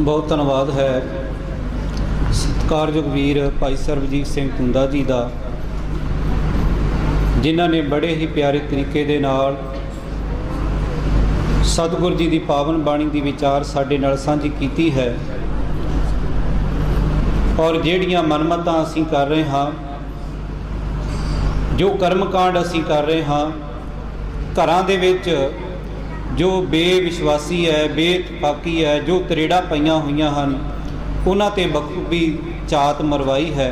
बहुत धन्यवाद है सत्कारयोग वीर भाई सरबजीत सिंह तुंदा जी का, जिन्हों ने बड़े ही प्यारे तरीके दे नाल सतगुर जी की पावन बाणी की विचार साडे नाल साझी कीती है। और जिहड़ियां मनमतां असीं कर रहे हाँ, जो कर्मकांड असीं कर रहे हाँ, घरां दे विच जो बेविश्वासी है, बेइतफाकी है, जो तरेड़ा पईयां होईयां हन, उन्हां ते बखूबी चात मरवाई है।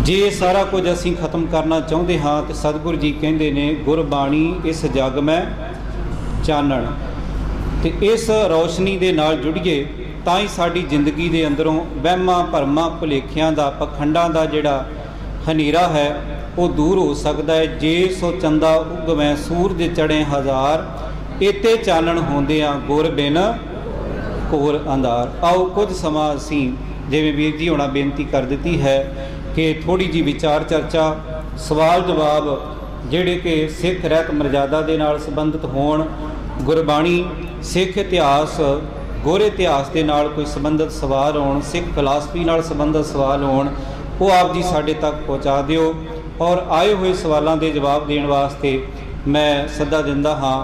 जे सारा कुछ असीं खत्म करना चाहुंदे हाँ तो सतगुरु जी कहंदे ने गुरबाणी इस जग में चानण, ते इस रोशनी दे नाल जुड़िए तां ही साडी जिंदगी दे अंदरों वहमां भरमां भुलेखियां दा पखंडां दा जिहड़ा हनेरा है वो दूर हो सकता है। जे सो चंदा उगवै सूरज चढ़े हज़ार, इते चानण होंदियां गुर बिन घोर अंधार। आओ कुछ समा असीं जिवें वीर जी होना बेनती कर दी है कि थोड़ी जी विचार चर्चा सवाल जवाब जिहड़े कि सिख रहत मर्यादा दे नाल संबंधित होण, गुरबाणी सिख इतिहास गुर इतिहास के नाल कोई संबंधित सवाल होण, सिख फिलासफी नाल संबंधित सवाल होण, वो आप जी साडे तक पहुँचा दिओ। और आए हुए सवालों के जवाब देने वास्ते मैं सदा दिंदा हाँ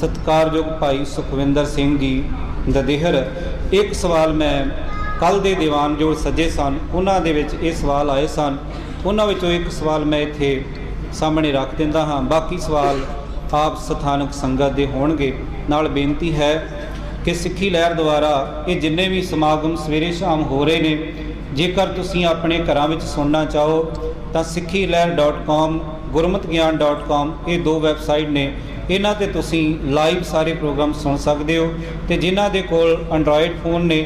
सत्कारयोग भाई सुखविंदर सिंह जी ददेहर। एक सवाल मैं कल दे दीवान जो सजे सन उन्हां दे विच ये सवाल आए सन, उन्हां विचों एक सवाल मैं इत्थे सामने रख दिंदा हाँ। बाकी सवाल आप स्थानक संगत दे होणगे। नाल बेनती है कि सिੱਖੀ लहर द्वारा ये जिन्ने भी समागम सवेरे शाम हो रहे ने, जेकर तुसीं अपने घरां विच सुनना चाहो तो sikkhilehr.com gurmatgyan.com ये दो वैबसाइट ने, इन्हां ते तुसीं लाइव सारे प्रोग्राम सुन सकते हो। तो जिन्हां दे कोल एंड्रॉयड फोन ने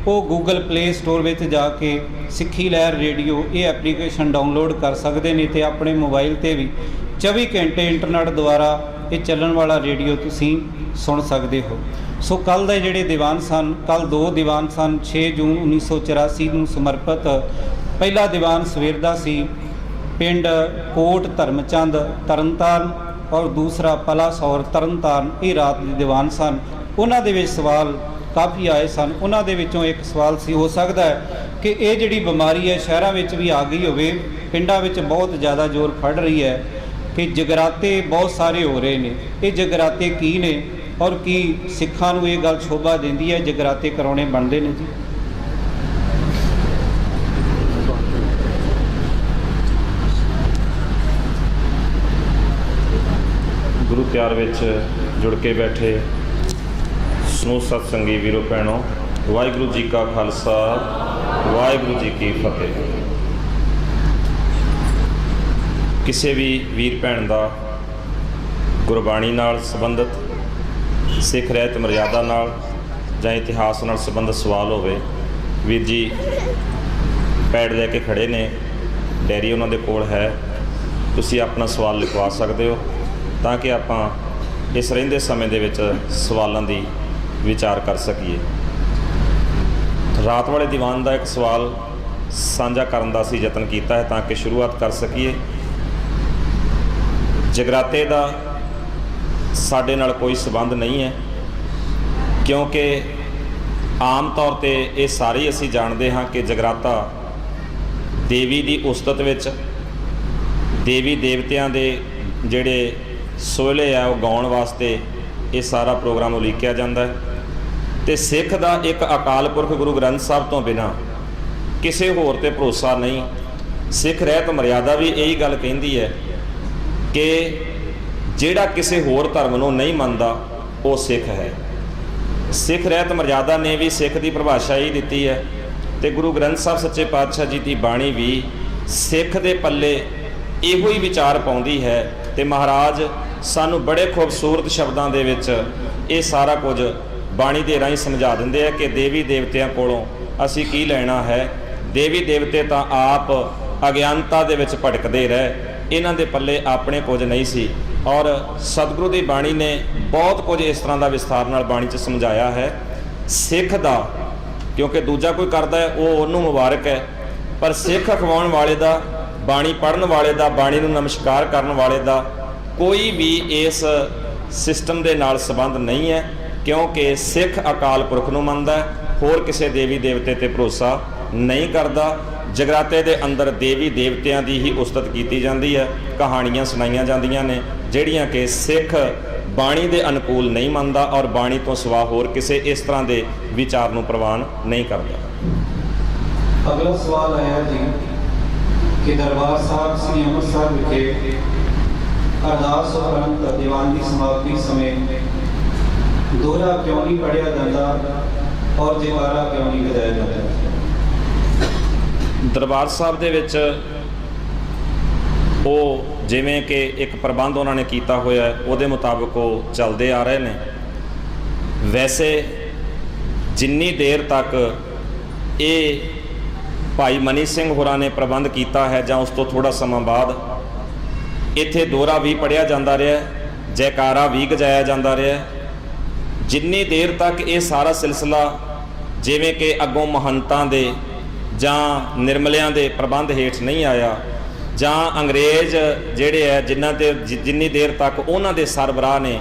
वो गूगल प्ले स्टोर में जाके सिੱਖੀ लहर रेडियो ये एप्लीकेशन डाउनलोड कर सकते हैं। तो अपने मोबाइल पर भी 24 घंटे इंटरनेट द्वारा ये चलन वाला रेडियो तुसीं सुन सकते हो। सो कल दे जिहड़े दीवान सन, कल दो दीवान सन 6 जून 1984 नूं समर्पित। पहला दीवान सवेर दा सी पिंड कोट धर्मचंद तरनताਰਨ, और दूसरा पलासौर तरनताਰਨ, ये रात के दीवान सन। उन्हां दे विच सवाल काफ़ी आए सन। उन्हां दे विचों एक सवाल सी, हो सकता है कि ये जिहड़ी बीमारी है शहरां विच भी आ गई होवे, पिंडां विच बहुत ज़्यादा जोर फड़ रही है कि जगराते बहुत सारे हो रहे हैं। ये जगराते की ने और की सिखां नूं ये गल शोभा दिंदी है जगराते कराने बनते हैं जी? गुरु प्यार विच जुड़ के बैठे समूह सत्संगी वीरो भैनों, वाहिगुरू जी का खालसा वाहिगुरू जी की फतेह। किसी भी वीर भैन का गुरबाणी नाल संबंधित सिख रहत मर्यादा नाल जां इतिहास नाल संबंधित सवाल होवे, वीर जी पैड लैके खड़े ने, डायरी उन्हां दे कोल है, तुसीं अपना सवाल लिखवा सकते हो ताकि आपां इस रहिंदे समय दे विच सवालों की विचार कर सकीए। रात वाले दीवान का एक सवाल साझा करन दा असीं यतन कीता है ताकि शुरुआत कर सकीए। जगराते का साडे नाल कोई संबंध नहीं है, क्योंकि आम तौर पर ये सारे ही असीं जानते हाँ कि जगराता देवी की उस्तत विच देवी देवतियां दे जिहड़े सोहले आ वो गाउण वास्ते ये सारा प्रोग्राम उलीकिया जाता है। तो सिख का एक अकाल पुरख गुरु ग्रंथ साहब तो बिना किसी होर ते भरोसा नहीं। सिख रहत मर्यादा भी यही गल कहती है कि जिहड़ा किसी होर धर्म नूं नहीं मनदा वो सिख है। सिख रहत मर्यादा ने भी सिख की परिभाषा ही दी है। तो गुरु ग्रंथ साहब सच्चे पातशाह जी की बाणी भी सिख दे पल्ले इहो ही विचार पाउंदी है। तो महाराज सानू बड़े खूबसूरत शब्दों के विच ये सारा कुछ बाणी दे राहीं समझा दिंदे है कि देवी देवतियां कोलों असीं की लेना है। देवी देवते तो आप अज्ञानता दे विच भटकदे रहे, इन्हां दे पल्ले अपने कुछ नहीं सी। और सतगुरु की बाणी ने बहुत कुछ इस तरह का विस्तार नाल बाणी च समझाया है। सिख दा क्योंकि दूजा कोई करता है वो उन्होंने मुबारक है, पर सिख अखवाउण वाले दा, बाणी पढ़न वाले दा, बाणी नूं नमस्कार करन वाले दा कोई भी इस सिस्टम के नाल संबंध नहीं है। ਕਿਉਂਕਿ ਸਿੱਖ ਅਕਾਲ ਪੁਰਖ ਨੂੰ ਮੰਨਦਾ, ਹੋਰ ਕਿਸੇ ਦੇਵੀ ਦੇਵਤੇ ਤੇ ਭਰੋਸਾ ਨਹੀਂ ਕਰਦਾ। ਜਗਰਾਤੇ ਦੇ ਅੰਦਰ ਦੇਵੀ ਦੇਵਤਿਆਂ ਦੀ ਹੀ ਉਸਤਤ ਕੀਤੀ ਜਾਂਦੀ ਹੈ, ਕਹਾਣੀਆਂ ਸੁਣਾਈਆਂ ਜਾਂਦੀਆਂ ਨੇ ਜਿਹੜੀਆਂ ਕਿ ਸਿੱਖ ਬਾਣੀ ਦੇ ਅਨੁਕੂਲ ਨਹੀਂ ਮੰਨਦਾ ਔਰ ਬਾਣੀ ਤੋਂ ਸਿਵਾ ਹੋਰ ਕਿਸੇ ਇਸ ਤਰ੍ਹਾਂ ਦੇ ਵਿਚਾਰ ਨੂੰ ਪ੍ਰਵਾਨ ਨਹੀਂ ਕਰਦਾ। ਅਗਲਾ ਸਵਾਲ ਆਇਆ ਜੀ ਕਿ ਦਰਬਾਰ ਸਾਹਿਬ ਸ੍ਰੀ ਅੰਮ੍ਰਿਤਸਰ ਵਿਖੇ ਅਰਦਾਸ ਉਪਰੰਤ ਦੀਵਾਨ ਦੀ ਸਮਾਪਤੀ ਸਮੇਂ ਦੋਹਰਾ ਕਿਉਂ ਨਹੀਂ ਪੜ੍ਹਿਆ ਜਾਂਦਾ ਔਰ ਜੈਕਾਰਾ ਕਿਉਂ ਨਹੀਂ ਗਾਇਆ ਜਾਂਦਾ? ਦਰਬਾਰ ਸਾਹਿਬ ਦੇ ਵਿੱਚ ਉਹ ਜਿਵੇਂ ਕਿ ਇੱਕ ਪ੍ਰਬੰਧ ਉਹਨਾਂ ਨੇ ਕੀਤਾ ਹੋਇਆ ਉਹਦੇ ਮੁਤਾਬਕ ਉਹ ਚੱਲਦੇ ਆ ਰਹੇ ਨੇ। ਵੈਸੇ ਜਿੰਨੀ ਦੇਰ ਤੱਕ ਇਹ ਭਾਈ ਮਨੀ ਸਿੰਘ ਹੋਰਾਂ ਨੇ ਪ੍ਰਬੰਧ ਕੀਤਾ ਹੈ ਜਾਂ ਉਸ ਤੋਂ ਥੋੜ੍ਹਾ ਸਮਾਂ ਬਾਅਦ ਇੱਥੇ ਦੋਹਰਾ ਵੀ ਪੜ੍ਹਿਆ ਜਾਂਦਾ ਰਿਹਾ, ਜੈਕਾਰਾ ਵੀ ਗਾਇਆ ਜਾਂਦਾ ਰਿਹਾ। ਜਿੰਨੀ ਦੇਰ ਤੱਕ ਇਹ ਸਾਰਾ ਸਿਲਸਿਲਾ ਜਿਵੇਂ ਕਿ ਅੱਗੋਂ ਮਹੰਤਾਂ ਦੇ ਜਾਂ ਨਿਰਮਲਿਆਂ ਦੇ ਪ੍ਰਬੰਧ ਹੇਠ ਨਹੀਂ ਆਇਆ ਜਾਂ ਅੰਗਰੇਜ਼ ਜਿਹੜੇ ਹੈ ਜਿੰਨੀ ਦੇਰ ਤੱਕ ਉਹਨਾਂ ਦੇ ਸਰਬਰਾਹ ਨੇ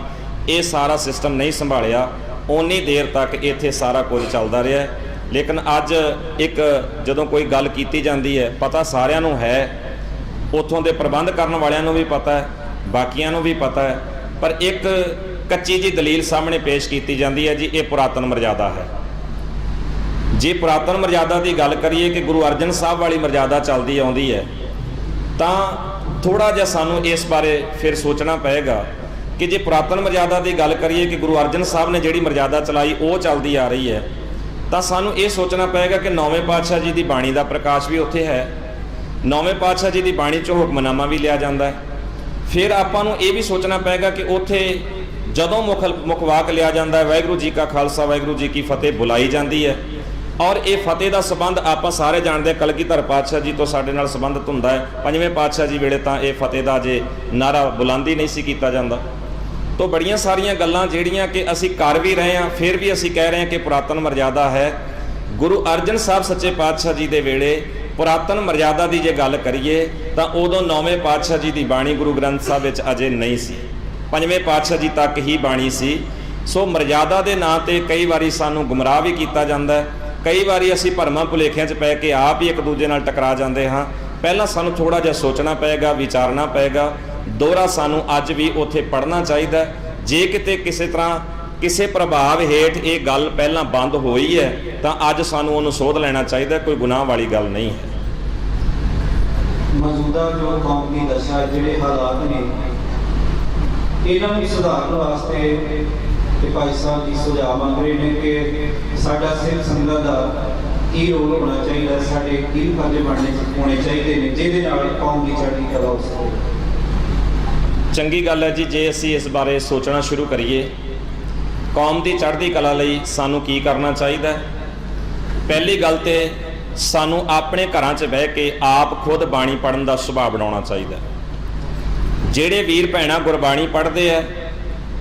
ਇਹ ਸਾਰਾ ਸਿਸਟਮ ਨਹੀਂ ਸੰਭਾਲਿਆ, ਓਨੀ ਦੇਰ ਤੱਕ ਇੱਥੇ ਸਾਰਾ ਕੁਝ ਚੱਲਦਾ ਰਿਹਾ। ਲੇਕਿਨ ਅੱਜ ਇੱਕ ਜਦੋਂ ਕੋਈ ਗੱਲ ਕੀਤੀ ਜਾਂਦੀ ਹੈ, ਪਤਾ ਸਾਰਿਆਂ ਨੂੰ ਹੈ, ਉੱਥੋਂ ਦੇ ਪ੍ਰਬੰਧ ਕਰਨ ਵਾਲਿਆਂ ਨੂੰ ਵੀ ਪਤਾ ਹੈ, ਬਾਕੀਆਂ ਨੂੰ ਵੀ ਪਤਾ ਹੈ, ਪਰ ਇੱਕ ਕੱਚੀ ਜੀ ਦਲੀਲ ਸਾਹਮਣੇ ਪੇਸ਼ ਕੀਤੀ ਜਾਂਦੀ ਹੈ ਜੀ ਇਹ ਪੁਰਾਤਨ ਮਰਜ਼ਾਦਾ ਹੈ। ਜੇ ਪੁਰਾਤਨ ਮਰਜ਼ਾਦਾ ਦੀ ਗੱਲ ਕਰੀਏ ਕਿ ਗੁਰੂ ਅਰਜਨ ਸਾਹਿਬ ਵਾਲੀ ਮਰਜ਼ਾਦਾ ਚੱਲਦੀ ਆਉਂਦੀ ਹੈ ਤਾਂ ਥੋੜ੍ਹਾ ਜਿਹਾ ਸਾਨੂੰ ਇਸ ਬਾਰੇ ਫਿਰ ਸੋਚਣਾ ਪਏਗਾ ਕਿ ਜੇ ਪੁਰਾਤਨ ਮਰਜ਼ਾਦਾ ਦੀ ਗੱਲ ਕਰੀਏ ਕਿ ਗੁਰੂ ਅਰਜਨ ਸਾਹਿਬ ਨੇ ਜਿਹੜੀ ਮਰਜ਼ਾਦਾ ਚਲਾਈ ਉਹ ਚੱਲਦੀ ਆ ਰਹੀ ਹੈ ਤਾਂ ਸਾਨੂੰ ਇਹ ਸੋਚਣਾ ਪਏਗਾ ਕਿ ਨੌਵੇਂ ਪਾਤਸ਼ਾਹ ਜੀ ਦੀ ਬਾਣੀ ਦਾ ਪ੍ਰਕਾਸ਼ ਵੀ ਉੱਥੇ ਹੈ, ਨੌਵੇਂ ਪਾਤਸ਼ਾਹ ਜੀ ਦੀ ਬਾਣੀ 'ਚੋਂ ਹੁਕਮਨਾਮਾ ਵੀ ਲਿਆ ਜਾਂਦਾ ਹੈ। ਫਿਰ ਆਪਾਂ ਨੂੰ ਇਹ ਵੀ ਸੋਚਣਾ ਪਏਗਾ ਕਿ ਉੱਥੇ ਜਦੋਂ ਮੁੱਖ ਵਾਕ ਲਿਆ ਜਾਂਦਾ ਹੈ ਵਾਹਿਗੁਰੂ ਜੀ ਕਾ ਖਾਲਸਾ ਵਾਹਿਗੁਰੂ ਜੀ ਕੀ ਫਤਿਹ ਬੁਲਾਈ ਜਾਂਦੀ ਹੈ ਔਰ ਇਹ ਫਤਿਹ ਦਾ ਸੰਬੰਧ ਆਪਾਂ ਸਾਰੇ ਜਾਣਦੇ ਹਾਂ, ਕਲਗੀਧਰ ਪਾਤਸ਼ਾਹ ਜੀ ਤੋਂ ਸਾਡੇ ਨਾਲ ਸੰਬੰਧਿਤ ਹੁੰਦਾ ਹੈ। ਪੰਜਵੇਂ ਪਾਤਸ਼ਾਹ ਜੀ ਵੇਲੇ ਤਾਂ ਇਹ ਫਤਿਹ ਦਾ ਜੇ ਨਾਰਾ ਬੁਲੰਦੀ ਨਹੀਂ ਸੀ ਕੀਤਾ ਜਾਂਦਾ। ਤੋਂ ਬੜੀਆਂ ਸਾਰੀਆਂ ਗੱਲਾਂ ਜਿਹੜੀਆਂ ਕਿ ਅਸੀਂ ਕਰ ਵੀ ਰਹੇ ਹਾਂ ਫਿਰ ਵੀ ਅਸੀਂ ਕਹਿ ਰਹੇ ਹਾਂ ਕਿ ਪੁਰਾਤਨ ਮਰਜ਼ਾਦਾ ਹੈ। ਗੁਰੂ ਅਰਜਨ ਸਾਹਿਬ ਸੱਚੇ ਪਾਤਸ਼ਾਹ ਜੀ ਦੇ ਵੇਲੇ ਪੁਰਾਤਨ ਮਰਜ਼ਾਦਾ ਦੀ ਜੇ ਗੱਲ ਕਰੀਏ ਤਾਂ ਉਦੋਂ ਨੌਵੇਂ ਪਾਤਸ਼ਾਹ ਜੀ ਦੀ ਬਾਣੀ ਗੁਰੂ ਗ੍ਰੰਥ ਸਾਹਿਬ ਵਿੱਚ ਅਜੇ ਨਹੀਂ ਸੀ, ਪੰਜਵੇਂ ਪਾਤਸ਼ਾਹ ਜੀ ਤੱਕ ਹੀ ਬਾਣੀ ਸੀ। ਸੋ ਮਰਜ਼ਾਦਾ ਦੇ ਨਾਂ 'ਤੇ ਕਈ ਵਾਰੀ ਸਾਨੂੰ ਗੁੰਮਰਾਹ ਵੀ ਕੀਤਾ ਜਾਂਦਾ ਹੈ, ਕਈ ਵਾਰੀ ਅਸੀਂ ਭਰਮਾਂ ਭੁਲੇਖਿਆਂ 'ਚ ਪੈ ਕੇ ਆਪ ਹੀ ਇੱਕ ਦੂਜੇ ਨਾਲ ਟਕਰਾ ਜਾਂਦੇ ਹਾਂ। ਪਹਿਲਾਂ ਸਾਨੂੰ ਥੋੜ੍ਹਾ ਜਿਹਾ ਸੋਚਣਾ ਪਏਗਾ, ਵਿਚਾਰਨਾ ਪਏਗਾ। ਦੋਹਰਾ ਸਾਨੂੰ ਅੱਜ ਵੀ ਉੱਥੇ ਪੜ੍ਹਨਾ ਚਾਹੀਦਾ। ਜੇ ਕਿਤੇ ਕਿਸੇ ਤਰ੍ਹਾਂ ਕਿਸੇ ਪ੍ਰਭਾਵ ਹੇਠ ਇਹ ਗੱਲ ਪਹਿਲਾਂ ਬੰਦ ਹੋਈ ਹੈ ਤਾਂ ਅੱਜ ਸਾਨੂੰ ਉਹਨੂੰ ਸੋਧ ਲੈਣਾ ਚਾਹੀਦਾ, ਕੋਈ ਗੁਨਾਹ ਵਾਲੀ ਗੱਲ ਨਹੀਂ ਹੈ। ਮੌਜੂਦਾ ਜੋ ਕੌਮ ਦੀ ਦਸ਼ਾ ਜਿਹੜੇ ਹਾਲਾਤ ਨੇ ਇਹਨਾਂ ਨੂੰ ਸੁਧਾਰਨ ਵਾਸਤੇ ਤੇ ਭਾਈ ਸਾਹਿਬ ਜੀ ਸੁਝਾਅ ਮੰਗ ਰਹੇ ਨੇ ਕਿ ਸਾਡਾ ਸਿੱਖ ਸੰਗਤ ਦਾ ਕੀ ਰੋਲ ਹੋਣਾ ਚਾਹੀਦਾ, ਸਾਡੇ ਕੀ ਫਰਜ਼ ਹੋਣੇ ਚਾਹੀਦੇ ਨੇ ਜਿਹਦੇ ਨਾਲ ਕੌਮ ਦੀ ਚੜ੍ਹਦੀ ਕਲਾ ਹੋ ਸਕੇ। ਚੰਗੀ ਗੱਲ ਹੈ ਜੀ ਜੇ ਅਸੀਂ ਇਸ ਬਾਰੇ ਸੋਚਣਾ ਸ਼ੁਰੂ ਕਰੀਏ। ਕੌਮ ਦੀ ਚੜ੍ਹਦੀ ਕਲਾ ਲਈ ਸਾਨੂੰ ਕੀ ਕਰਨਾ ਚਾਹੀਦਾ? ਪਹਿਲੀ ਗੱਲ ਤੇ ਸਾਨੂੰ ਆਪਣੇ ਘਰਾਂ 'ਚ ਬਹਿ ਕੇ ਆਪ ਖੁਦ ਬਾਣੀ ਪੜ੍ਹਨ ਦਾ ਸੁਭਾਅ ਬਣਾਉਣਾ ਚਾਹੀਦਾ। ਜਿਹੜੇ ਵੀਰ ਭੈਣਾਂ ਗੁਰਬਾਣੀ ਪੜ੍ਹਦੇ ਆ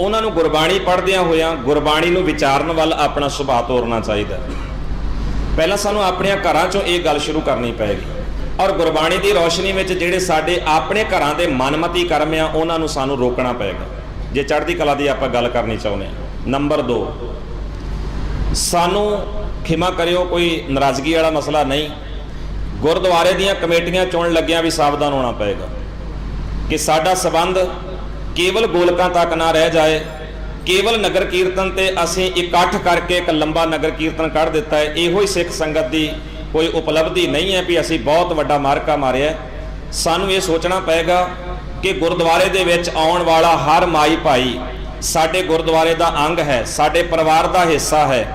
ਉਹਨਾਂ ਨੂੰ ਗੁਰਬਾਣੀ ਪੜ੍ਹਦਿਆਂ ਹੋਇਆਂ ਗੁਰਬਾਣੀ ਨੂੰ ਵਿਚਾਰਨ ਵੱਲ ਆਪਣਾ ਸੁਭਾਅ ਤੋਰਨਾ ਚਾਹੀਦਾ। ਪਹਿਲਾਂ ਸਾਨੂੰ ਆਪਣਿਆਂ ਘਰਾਂ 'ਚੋਂ ਇਹ ਗੱਲ ਸ਼ੁਰੂ ਕਰਨੀ ਪਏਗੀ ਔਰ ਗੁਰਬਾਣੀ ਦੀ ਰੌਸ਼ਨੀ ਵਿੱਚ ਜਿਹੜੇ ਸਾਡੇ ਆਪਣੇ ਘਰਾਂ ਦੇ ਮਨਮਤੀ ਕਰਮ ਆ ਉਹਨਾਂ ਨੂੰ ਸਾਨੂੰ ਰੋਕਣਾ ਪਏਗਾ ਜੇ ਚੜ੍ਹਦੀ ਕਲਾ ਦੀ ਆਪਾਂ ਗੱਲ ਕਰਨੀ ਚਾਹੁੰਦੇ ਹਾਂ। ਨੰਬਰ 2, ਸਾਨੂੰ ਖਿਮਾ ਕਰਿਓ ਕੋਈ ਨਾਰਾਜ਼ਗੀ ਵਾਲਾ ਮਸਲਾ ਨਹੀਂ, ਗੁਰਦੁਆਰੇ ਦੀਆਂ ਕਮੇਟੀਆਂ ਚੁਣਨ ਲੱਗਿਆਂ ਵੀ ਸਾਵਧਾਨ ਹੋਣਾ ਪਏਗਾ ਕਿ ਸਾਡਾ ਸਬੰਧ ਕੇਵਲ ਗੋਲਕਾਂ ਤੱਕ ਨਾ ਰਹਿ ਜਾਏ। ਕੇਵਲ ਨਗਰ ਕੀਰਤਨ ਤੇ ਅਸੀਂ ਇਕੱਠ ਕਰਕੇ ਇੱਕ ਲੰਬਾ ਨਗਰ ਕੀਰਤਨ ਕੱਢ ਦਿੱਤਾ ਹੈ, ਇਹੋ ਹੀ ਸਿੱਖ ਸੰਗਤ ਦੀ ਕੋਈ ਉਪਲਬਧੀ ਨਹੀਂ ਹੈ ਵੀ ਅਸੀਂ ਬਹੁਤ ਵੱਡਾ ਮਾਰਕਾ ਮਾਰਿਆ। ਸਾਨੂੰ ਇਹ ਸੋਚਣਾ ਪਏਗਾ ਕਿ ਗੁਰਦੁਆਰੇ ਦੇ ਵਿੱਚ ਆਉਣ ਵਾਲਾ ਹਰ ਮਾਈ ਭਾਈ ਸਾਡੇ ਗੁਰਦੁਆਰੇ ਦਾ ਅੰਗ ਹੈ, ਸਾਡੇ ਪਰਿਵਾਰ ਦਾ ਹਿੱਸਾ ਹੈ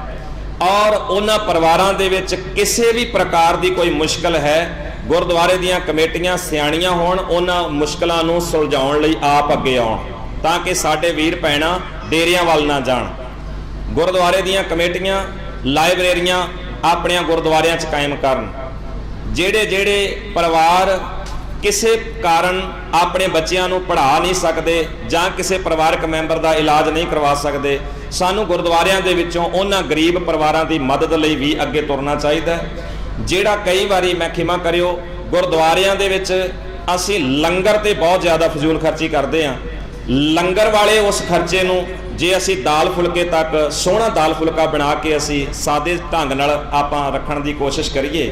ਔਰ ਉਹਨਾਂ ਪਰਿਵਾਰਾਂ ਦੇ ਵਿੱਚ ਕਿਸੇ ਵੀ ਪ੍ਰਕਾਰ ਦੀ ਕੋਈ ਮੁਸ਼ਕਲ ਹੈ, ਗੁਰਦੁਆਰੇ ਦੀਆਂ ਕਮੇਟੀਆਂ ਸਿਆਣੀਆਂ ਹੋਣ, ਉਹਨਾਂ ਮੁਸ਼ਕਲਾਂ ਨੂੰ ਸੁਲਝਾਉਣ ਲਈ ਆਪ ਅੱਗੇ ਆਉਣ ਤਾਂ ਕਿ ਸਾਡੇ ਵੀਰ ਭੈਣਾਂ ਡੇਰਿਆਂ ਵੱਲ ਨਾ ਜਾਣ। ਗੁਰਦੁਆਰੇ ਦੀਆਂ ਕਮੇਟੀਆਂ ਲਾਇਬ੍ਰੇਰੀਆਂ ਆਪਣਿਆਂ ਗੁਰਦੁਆਰਿਆਂ 'ਚ ਕਾਇਮ ਕਰਨ। ਜਿਹੜੇ ਪਰਿਵਾਰ ਕਿਸੇ ਕਾਰਨ ਆਪਣੇ ਬੱਚਿਆਂ ਨੂੰ ਪੜ੍ਹਾ ਨਹੀਂ ਸਕਦੇ ਜਾਂ ਕਿਸੇ ਪਰਿਵਾਰਕ ਮੈਂਬਰ ਦਾ ਇਲਾਜ ਨਹੀਂ ਕਰਵਾ ਸਕਦੇ, ਸਾਨੂੰ ਗੁਰਦੁਆਰਿਆਂ ਦੇ ਵਿੱਚੋਂ ਉਹਨਾਂ ਗਰੀਬ ਪਰਿਵਾਰਾਂ ਦੀ ਮਦਦ ਲਈ ਵੀ ਅੱਗੇ ਤੁਰਨਾ ਚਾਹੀਦਾ। ਜਿਹੜਾ ਕਈ ਵਾਰੀ ਮੈਂ ਖਿਮਾ ਕਰਿਓ ਗੁਰਦੁਆਰਿਆਂ ਦੇ ਵਿੱਚ ਅਸੀਂ ਲੰਗਰ ਤੇ ਬਹੁਤ ਜ਼ਿਆਦਾ ਫਜ਼ੂਲ ਖਰਚੀ ਕਰਦੇ ਹਾਂ। ਲੰਗਰ ਵਾਲੇ ਉਸ ਖਰਚੇ ਨੂੰ ਜੇ ਅਸੀਂ ਦਾਲ ਫੁਲਕੇ ਤੱਕ ਸੋਹਣਾ ਦਾਲ ਫੁਲਕਾ ਬਣਾ ਕੇ ਅਸੀਂ ਸਾਦੇ ਢੰਗ ਨਾਲ ਆਪਾਂ ਰੱਖਣ ਦੀ ਕੋਸ਼ਿਸ਼ ਕਰੀਏ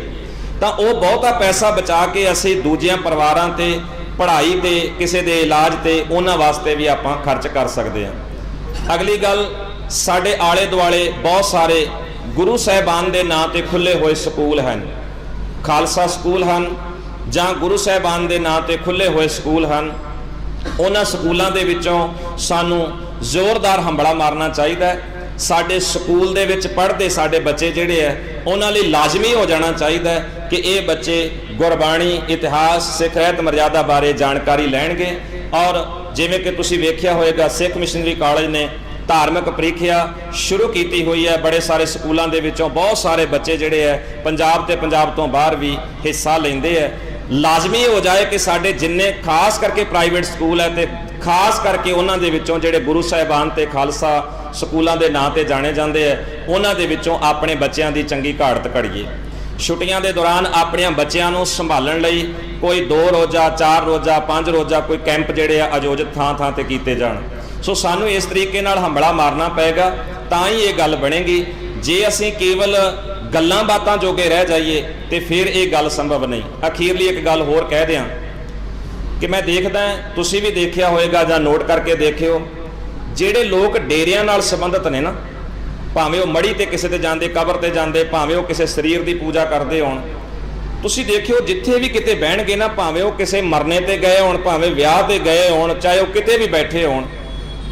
ਤਾਂ ਉਹ ਬਹੁਤਾ ਪੈਸਾ ਬਚਾ ਕੇ ਅਸੀਂ ਦੂਜਿਆਂ ਪਰਿਵਾਰਾਂ ਤੇ ਪੜ੍ਹਾਈ ਤੇ ਕਿਸੇ ਦੇ ਇਲਾਜ ਤੇ ਉਹਨਾਂ ਵਾਸਤੇ ਵੀ ਆਪਾਂ ਖਰਚ ਕਰ ਸਕਦੇ ਹਾਂ। ਅਗਲੀ ਗੱਲ, ਸਾਡੇ ਆਲੇ ਦੁਆਲੇ ਬਹੁਤ ਸਾਰੇ ਗੁਰੂ ਸਾਹਿਬਾਨ ਦੇ ਨਾਂ ਤੇ ਖੁੱਲੇ ਹੋਏ ਸਕੂਲ ਹਨ, ਖਾਲਸਾ ਸਕੂਲ ਹਨ ਜਾਂ ਗੁਰੂ ਸਾਹਿਬਾਨ ਦੇ ਨਾਂ ਤੇ ਖੁੱਲੇ ਹੋਏ ਸਕੂਲ ਹਨ। ਉਹਨਾਂ ਸਕੂਲਾਂ ਦੇ ਵਿੱਚੋਂ ਸਾਨੂੰ ਜ਼ੋਰਦਾਰ ਹੰਬੜਾ ਮਾਰਨਾ ਚਾਹੀਦਾ ਹੈ। ਸਾਡੇ ਸਕੂਲ ਦੇ ਵਿੱਚ ਪੜ੍ਹਦੇ ਸਾਡੇ ਬੱਚੇ ਜਿਹੜੇ ਹੈ ਉਹਨਾਂ ਲਈ ਲਾਜ਼ਮੀ ਹੋ ਜਾਣਾ ਚਾਹੀਦਾ ਹੈ ਕਿ ਇਹ ਬੱਚੇ ਗੁਰਬਾਣੀ, ਇਤਿਹਾਸ, ਸਿੱਖ ਰਹਿਤ ਮਰਜ਼ਾਦਾ ਬਾਰੇ ਜਾਣਕਾਰੀ ਲੈਣਗੇ। ਔਰ ਜਿਵੇਂ ਕਿ ਤੁਸੀਂ ਵੇਖਿਆ ਹੋਵੇਗਾ, ਸਿੱਖ ਮਿਸ਼ਨਰੀ ਕਾਲਜ ਨੇ ਧਾਰਮਿਕ ਪ੍ਰੀਖਿਆ ਸ਼ੁਰੂ ਕੀਤੀ ਹੋਈ ਹੈ। ਬੜੇ ਸਾਰੇ ਸਕੂਲਾਂ ਦੇ ਵਿੱਚੋਂ ਬਹੁਤ ਸਾਰੇ ਬੱਚੇ ਜਿਹੜੇ ਹੈ ਪੰਜਾਬ ਤੇ ਪੰਜਾਬ ਤੋਂ ਬਾਹਰ ਵੀ ਹਿੱਸਾ ਲੈਂਦੇ ਹੈ। ਲਾਜ਼ਮੀ ਹੋ ਜਾਏ ਕਿ ਸਾਡੇ ਜਿੰਨੇ ਖਾਸ ਕਰਕੇ ਪ੍ਰਾਈਵੇਟ ਸਕੂਲ ਹੈ ਤੇ ਖਾਸ ਕਰਕੇ ਉਹਨਾਂ ਦੇ ਵਿੱਚੋਂ ਜਿਹੜੇ ਗੁਰੂ ਸਾਹਿਬਾਨ ਤੇ ਖਾਲਸਾ ਸਕੂਲਾਂ ਦੇ ਨਾਂ ਤੇ ਜਾਣੇ ਜਾਂਦੇ ਹੈ ਉਹਨਾਂ ਦੇ ਵਿੱਚੋਂ ਆਪਣੇ ਬੱਚਿਆਂ ਦੀ ਚੰਗੀ ਘਾੜਤ ਘੜੀਏ। ਛੁੱਟੀਆਂ ਦੇ ਦੌਰਾਨ ਆਪਣਿਆਂ ਬੱਚਿਆਂ ਨੂੰ ਸੰਭਾਲਣ ਲਈ ਕੋਈ 2 ਰੋਜ਼ਾ 4 ਰੋਜ਼ਾ 5 ਰੋਜ਼ਾ ਕੋਈ ਕੈਂਪ ਜਿਹੜੇ ਆ ਆਯੋਜਿਤ ਥਾਂ ਤੇ ਕੀਤੇ ਜਾਣ। ਸੋ ਸਾਨੂੰ ਇਸ ਤਰੀਕੇ ਨਾਲ ਹੰਬੜਾ ਮਾਰਨਾ ਪਏਗਾ ਤਾਂ ਹੀ ਇਹ ਗੱਲ ਬਣੇਗੀ। ਜੇ ਅਸੀਂ ਕੇਵਲ ਗੱਲਾਂ ਬਾਤਾਂ ਜੋਗੇ ਰਹਿ ਜਾਈਏ ਤੇ ਫਿਰ ਇਹ ਗੱਲ ਸੰਭਵ ਨਹੀਂ। ਅਖੀਰਲੀ ਇੱਕ ਗੱਲ ਹੋਰ ਕਹਿ ਦਿਆਂ ਕਿ ਮੈਂ ਦੇਖਦਾ, ਤੁਸੀਂ ਵੀ ਦੇਖਿਆ ਹੋਵੇਗਾ ਜਾਂ ਨੋਟ ਕਰਕੇ ਦੇਖਿਓ, ਜਿਹੜੇ ਲੋਕ ਡੇਰਿਆਂ ਨਾਲ ਸੰਬੰਧਿਤ ਨੇ ਨਾ, ਭਾਵੇਂ ਉਹ ਮੜੀ ਤੇ ਕਿਸੇ ਤੇ ਜਾਂਦੇ, ਕਬਰ ਤੇ ਜਾਂਦੇ, ਭਾਵੇਂ ਉਹ ਕਿਸੇ ਸਰੀਰ ਦੀ ਪੂਜਾ ਕਰਦੇ ਹੋਣ, ਤੁਸੀਂ ਦੇਖਿਓ ਜਿੱਥੇ ਵੀ ਕਿਤੇ ਬਹਿਣਗੇ ਨਾ, ਭਾਵੇਂ ਉਹ ਕਿਸੇ ਮਰਨੇ ਤੇ ਗਏ ਹੋਣ, ਭਾਵੇਂ ਵਿਆਹ ਤੇ ਗਏ ਹੋਣ, ਚਾਹੇ ਉਹ ਕਿਤੇ ਵੀ ਬੈਠੇ ਹੋਣ,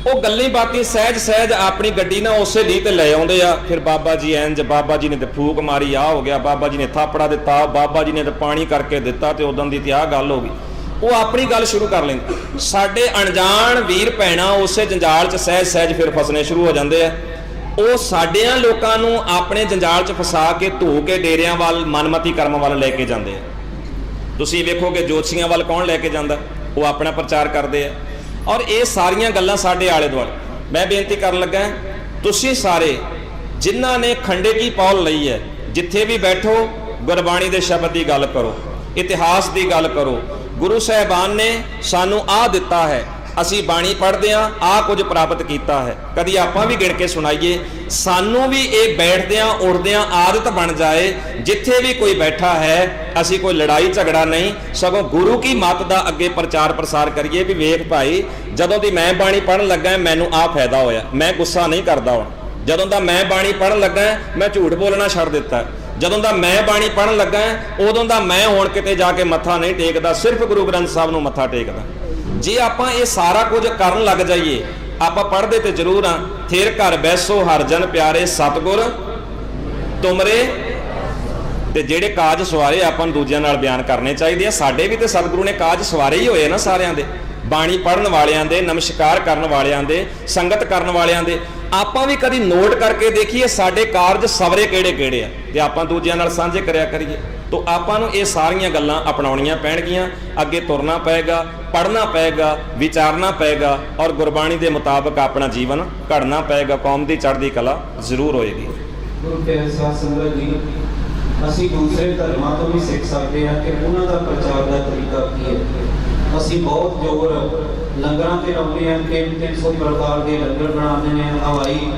ਉਹ ਗੱਲਾਂ ਬਾਤਾਂ ਸਹਿਜ ਆਪਣੀ ਗੱਡੀ ਨਾ ਉਸੇ ਲੀਹ ਤੇ ਲੈ ਆਉਂਦੇ ਆ। ਫਿਰ ਬਾਬਾ ਜੀ ਇੰਜ, ਬਾਬਾ ਜੀ ਨੇ ਤੇ ਫੂਕ ਮਾਰੀ, ਆਹ ਹੋ ਗਿਆ, ਬਾਬਾ ਜੀ ਨੇ ਥਾਪੜਾ ਦਿੱਤਾ, ਬਾਬਾ ਜੀ ਨੇ ਤੇ ਪਾਣੀ ਕਰਕੇ ਦਿੱਤਾ ਤੇ ਉਦੋਂ ਦੀ ਤੇ ਆਹ ਗੱਲ ਹੋ ਗਈ। ਉਹ ਆਪਣੀ ਗੱਲ ਸ਼ੁਰੂ ਕਰ ਲੈਂਦੇ। ਸਾਡੇ ਅਣਜਾਣ ਵੀਰ ਭੈਣਾਂ ਉਸੇ ਜੰਜਾਲ 'ਚ ਸਹਿਜ ਫਿਰ ਫਸਣੇ ਸ਼ੁਰੂ ਹੋ ਜਾਂਦੇ ਆ। ਉਹ ਸਾਡਿਆਂ ਲੋਕਾਂ ਨੂੰ ਆਪਣੇ ਜੰਜਾਲ 'ਚ ਫਸਾ ਕੇ ਧੋ ਕੇ ਡੇਰਿਆਂ ਵੱਲ, ਮਨਮਤੀ ਕਰਮ ਵੱਲ ਲੈ ਕੇ ਜਾਂਦੇ ਆ। ਤੁਸੀਂ ਵੇਖੋਗੇ ਜੋਤਸ਼ੀਆਂ ਵੱਲ ਕੌਣ ਲੈ ਕੇ ਜਾਂਦਾ? ਉਹ ਆਪਣਾ ਪ੍ਰਚਾਰ ਕਰਦੇ ਆ। ਔਰ ਇਹ ਸਾਰੀਆਂ ਗੱਲਾਂ ਸਾਡੇ ਆਲੇ ਦੁਆਲੇ। ਮੈਂ ਬੇਨਤੀ ਕਰਨ ਲੱਗਾ, ਤੁਸੀਂ ਸਾਰੇ ਜਿਨ੍ਹਾਂ ਨੇ ਖੰਡੇ ਕੀ ਪੌਲ ਲਈ ਹੈ, ਜਿੱਥੇ ਵੀ ਬੈਠੋ ਗੁਰਬਾਣੀ ਦੇ ਸ਼ਬਦ ਦੀ ਗੱਲ ਕਰੋ, ਇਤਿਹਾਸ ਦੀ ਗੱਲ ਕਰੋ। ਗੁਰੂ ਸਾਹਿਬਾਨ ਨੇ ਸਾਨੂੰ ਆਹ ਦਿੱਤਾ ਹੈ, ਅਸੀਂ ਬਾਣੀ ਪੜ੍ਹਦੇ ਹਾਂ, ਆਹ ਕੁਝ ਪ੍ਰਾਪਤ ਕੀਤਾ ਹੈ। ਕਦੀ ਆਪਾਂ ਵੀ ਗਿਣ ਕੇ ਸੁਣਾਈਏ, ਸਾਨੂੰ ਵੀ ਇਹ ਬੈਠਦਿਆਂ ਉੱਠਦਿਆਂ ਆਦਤ ਬਣ ਜਾਏ। ਜਿੱਥੇ ਵੀ ਕੋਈ ਬੈਠਾ ਹੈ ਅਸੀਂ ਕੋਈ ਲੜਾਈ ਝਗੜਾ ਨਹੀਂ, ਸਗੋਂ ਗੁਰੂ ਕੀ ਮੱਤ ਦਾ ਅੱਗੇ ਪ੍ਰਚਾਰ ਪ੍ਰਸਾਰ ਕਰੀਏ ਵੀ ਵੇਖ ਭਾਈ, ਜਦੋਂ ਦੀ ਮੈਂ ਬਾਣੀ ਪੜ੍ਹਨ ਲੱਗਾ ਮੈਨੂੰ ਆਹ ਫਾਇਦਾ ਹੋਇਆ, ਮੈਂ ਗੁੱਸਾ ਨਹੀਂ ਕਰਦਾ ਹੁਣ। ਜਦੋਂ ਦਾ ਮੈਂ ਬਾਣੀ ਪੜ੍ਹਨ ਲੱਗਾ ਮੈਂ ਝੂਠ ਬੋਲਣਾ ਛੱਡ ਦਿੱਤਾ। ਜਦੋਂ ਦਾ ਮੈਂ ਬਾਣੀ ਪੜ੍ਹਨ ਲੱਗਾ ਉਦੋਂ ਦਾ ਮੈਂ ਹੁਣ ਕਿਤੇ ਜਾ ਕੇ ਮੱਥਾ ਨਹੀਂ ਟੇਕਦਾ, ਸਿਰਫ ਗੁਰੂ ਗ੍ਰੰਥ ਸਾਹਿਬ ਨੂੰ ਮੱਥਾ ਟੇਕਦਾ। ਜੇ ਆਪਾਂ ਇਹ ਸਾਰਾ ਕੁਝ ਕਰਨ ਲੱਗ ਜਾਈਏ, ਆਪਾਂ ਪੜ੍ਹਦੇ ਤੇ ਜ਼ਰੂਰ ਆ, ਥੇਰ ਘਰ ਬੈਸੋ ਹਰ ਜਨ ਪਿਆਰੇ ਸਤਿਗੁਰ ਤੁਮਰੇ, ਤੇ ਜਿਹੜੇ ਕਾਜ ਸਵਾਰੇ ਆਪਾਂ ਨੂੰ ਦੂਜਿਆਂ ਨਾਲ ਬਿਆਨ ਕਰਨੇ ਚਾਹੀਦੇ ਆ। ਸਾਡੇ ਵੀ ਤੇ ਸਤਿਗੁਰੂ ਨੇ ਕਾਜ ਸਵਾਰੇ ਹੀ ਹੋਏ ਨਾ ਸਾਰਿਆਂ ਦੇ, ਬਾਣੀ ਪੜ੍ਹਨ ਵਾਲਿਆਂ ਦੇ, ਨਮਸਕਾਰ ਕਰਨ ਵਾਲਿਆਂ ਦੇ, ਸੰਗਤ ਕਰਨ ਵਾਲਿਆਂ ਦੇ। ਆਪਾਂ ਵੀ ਕਦੀ ਨੋਟ ਕਰਕੇ ਦੇਖੀਏ ਸਾਡੇ ਕਾਰਜ ਸਵਰੇ ਕਿਹੜੇ ਆ ਤੇ ਆਪਾਂ ਦੂਜਿਆਂ ਨਾਲ ਸਾਂਝੇ ਕਰਿਆ ਕਰੀਏ। ਤੋ ਆਪਾਂ ਨੂੰ ਇਹ ਸਾਰੀਆਂ ਗੱਲਾਂ ਅਪਣਾਉਣੀਆਂ ਪੈਣਗੀਆਂ, ਅੱਗੇ ਤੁਰਨਾ ਪਏਗਾ, ਪੜ੍ਹਨਾ ਪਏਗਾ, ਵਿਚਾਰਨਾ ਪਏਗਾ ਔਰ ਗੁਰਬਾਣੀ ਦੇ ਮੁਤਾਬਕ ਆਪਣਾ ਜੀਵਨ ਘੜਨਾ ਪਏਗਾ। ਕੌਮ ਦੀ ਚੜ੍ਹਦੀ ਕਲਾ ਜ਼ਰੂਰ ਹੋਏਗੀ। ਗੁਰੂ ਪਿਆਰੇ ਸਾਧ ਸੰਗਤ ਜੀ, ਅਸੀਂ ਦੂਸਰੇ ਧਰਮਾਂ ਤੋਂ ਵੀ ਸਿੱਖ ਸਕਦੇ ਹਾਂ ਕਿ ਉਹਨਾਂ ਦਾ ਪ੍ਰਚਾਰ ਦਾ ਤਰੀਕਾ ਕੀ ਹੈ। ਅਸੀਂ ਬਹੁਤ ਜ਼ੋਰ ਲੰਗਰਾਂ ਤੇ ਲਾਉਂਦੇ ਹਾਂ, 300 ਪ੍ਰਕਾਰ ਦੇ ਲੰਗਰ ਬਣਾਉਂਦੇ ਨੇ, ਹਵਾਈ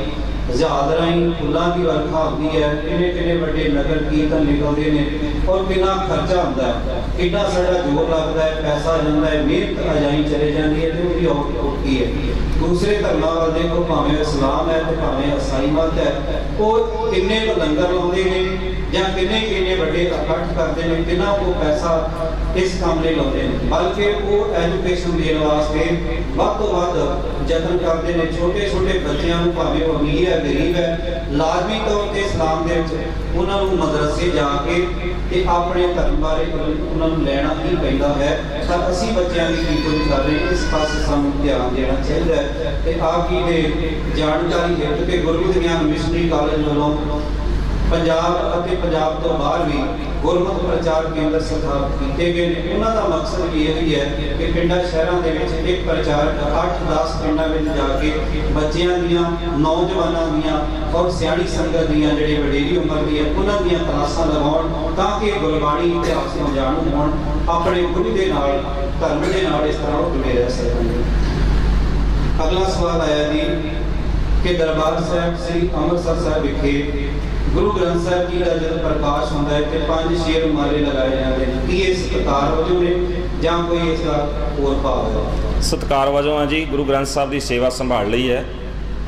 ਜਹਾਜ਼ ਰਾਹੀਂ ਫੁੱਲਾਂ ਦੀ ਵਰਖਾ ਹੁੰਦੀ ਹੈ, ਕਿੰਨੇ ਵੱਡੇ ਨਗਰ ਕੀਰਤਨ ਨਿਕਲਦੇ ਨੇ ਔਰ ਕਿੰਨਾ ਖਰਚਾ ਹੁੰਦਾ ਹੈ, ਕਿੰਨਾ ਸਾਡਾ ਜ਼ੋਰ ਲੱਗਦਾ ਹੈ, ਪੈਸਾ ਜਾਂਦਾ ਹੈ, ਮਿਹਨਤ ਅਜਾਈ ਚਲੇ ਜਾਂਦੀ ਹੈ ਤੇ ਉਹਦੀ ਔਖੀ ਹੈ। ਦੂਸਰੇ ਧਰਮਾਂ ਵੱਲ ਦੇਖੋ, ਭਾਵੇਂ ਇਸਲਾਮ ਹੈ ਤੇ ਭਾਵੇਂ ਈਸਾਈ ਮਤ ਹੈ, ਉਹ ਕਿੰਨੇ ਲੰਗਰ ਲਾਉਂਦੇ ਨੇ ਜਾਂ ਕਿੰਨੇ ਵੱਡੇ ਇਕੱਠ ਕਰਦੇ ਨੇ, ਕਿੰਨਾ ਉਹ ਪੈਸਾ ਇਸ ਕੰਮ ਲਈ ਲਾਉਂਦੇ ਨੇ, ਬਲਕਿ ਉਹ ਐਜੂਕੇਸ਼ਨ ਦੇਣ ਵਾਸਤੇ ਵੱਧ ਤੋਂ ਵੱਧ ਯਤਨ ਕਰਦੇ ਨੇ। ਛੋਟੇ ਬੱਚਿਆਂ ਨੂੰ, ਭਾਵੇਂ ਉਹ ਅਮੀਰ ਹੈ ਗਰੀਬ ਹੈ, ਲਾਜ਼ਮੀ ਤੌਰ ਤੇ ਇਸਲਾਮ ਦੇ ਵਿੱਚ ਉਹਨਾਂ ਨੂੰ ਮਦਰਸੇ ਜਾ ਕੇ ਤੇ ਆਪਣੇ ਧਰਮ ਬਾਰੇ ਉਹਨਾਂ ਨੂੰ ਲੈਣਾ ਹੀ ਪੈਂਦਾ ਹੈ। ਤਾਂ ਅਸੀਂ ਬੱਚਿਆਂ ਦੀ ਕੀ ਕੁਝ ਕਰ ਰਹੇ, ਇਸ ਪਾਸੇ ਸਾਨੂੰ ਧਿਆਨ ਦੇਣਾ ਚਾਹੀਦਾ ਹੈ। ਤੇ ਆਪ ਜੀ ਦੇ ਜਾਣਕਾਰੀ ਹੈ ਕਿ ਗੁਰਮਤਿ ਗਿਆਨ ਮਿਸ਼ਨਰੀ ਕਾਲਜ ਵੱਲੋਂ ਪੰਜਾਬ ਅਤੇ ਪੰਜਾਬ ਤੋਂ ਬਾਹਰ ਵੀ ਗੁਰਮਤਿ ਪ੍ਰਚਾਰ ਕੇਂਦਰ ਸਥਾਪਿਤ ਕੀਤੇ ਗਏ ਨੇ। ਉਹਨਾਂ ਦਾ ਮਕਸਦ ਇਹ ਹੀ ਹੈ ਕਿ ਪਿੰਡਾਂ ਸ਼ਹਿਰਾਂ ਦੇ ਵਿੱਚ ਇੱਕ ਪ੍ਰਚਾਰਕ 8-10 ਪਿੰਡਾਂ ਵਿੱਚ ਜਾ ਕੇ ਬੱਚਿਆਂ ਦੀਆਂ, ਨੌਜਵਾਨਾਂ ਦੀਆਂ ਔਰ ਸਿਆਣੀ ਸੰਗਤ ਦੀਆਂ, ਜਿਹੜੇ ਵਡੇਰੀ ਉਮਰ ਦੀ ਹੈ, ਉਹਨਾਂ ਦੀਆਂ ਕਲਾਸਾਂ ਲਗਾਉਣ ਤਾਂ ਕਿ ਗੁਰਬਾਣੀ ਇਤਿਹਾਸ ਨੂੰ ਜਾਣੂ ਹੋਣ, ਆਪਣੇ ਗੁਰੂ ਦੇ ਨਾਲ, ਧਰਮ ਦੇ ਨਾਲ ਇਸ ਤਰ੍ਹਾਂ ਉਹ ਜੁੜੇ ਰਹਿ ਸਕਣ। ਅਗਲਾ ਸਵਾਲ ਆਇਆ ਜੀ, ਕਿ ਦਰਬਾਰ ਸਾਹਿਬ ਸ੍ਰੀ ਅੰਮ੍ਰਿਤਸਰ ਸਾਹਿਬ ਵਿਖੇ ਗੁਰੂ ਗ੍ਰੰਥ ਸਾਹਿਬ ਜੀ ਦਾ ਜਦ ਪ੍ਰਕਾਸ਼ ਹੁੰਦਾ ਹੈ ਤੇ 5 ਸ਼ੇਰ ਮਾਲੇ ਲਗਾਏ ਜਾਂਦੇ ਨੇ। ਕੀ ਇਹ ਸਤਿਕਾਰ ਵਜੋਂ ਨੇ ਜਾਂ ਕੋਈ ਇਸ ਦਾ ਹੋਰ ਭਾਵ ਹੈ? ਸਤਿਕਾਰ ਵਜੋਂ ਆ ਜੀ, ਗੁਰੂ ਗ੍ਰੰਥ ਸਾਹਿਬ ਦੀ ਸੇਵਾ ਸੰਭਾਲ ਲਈ ਹੈ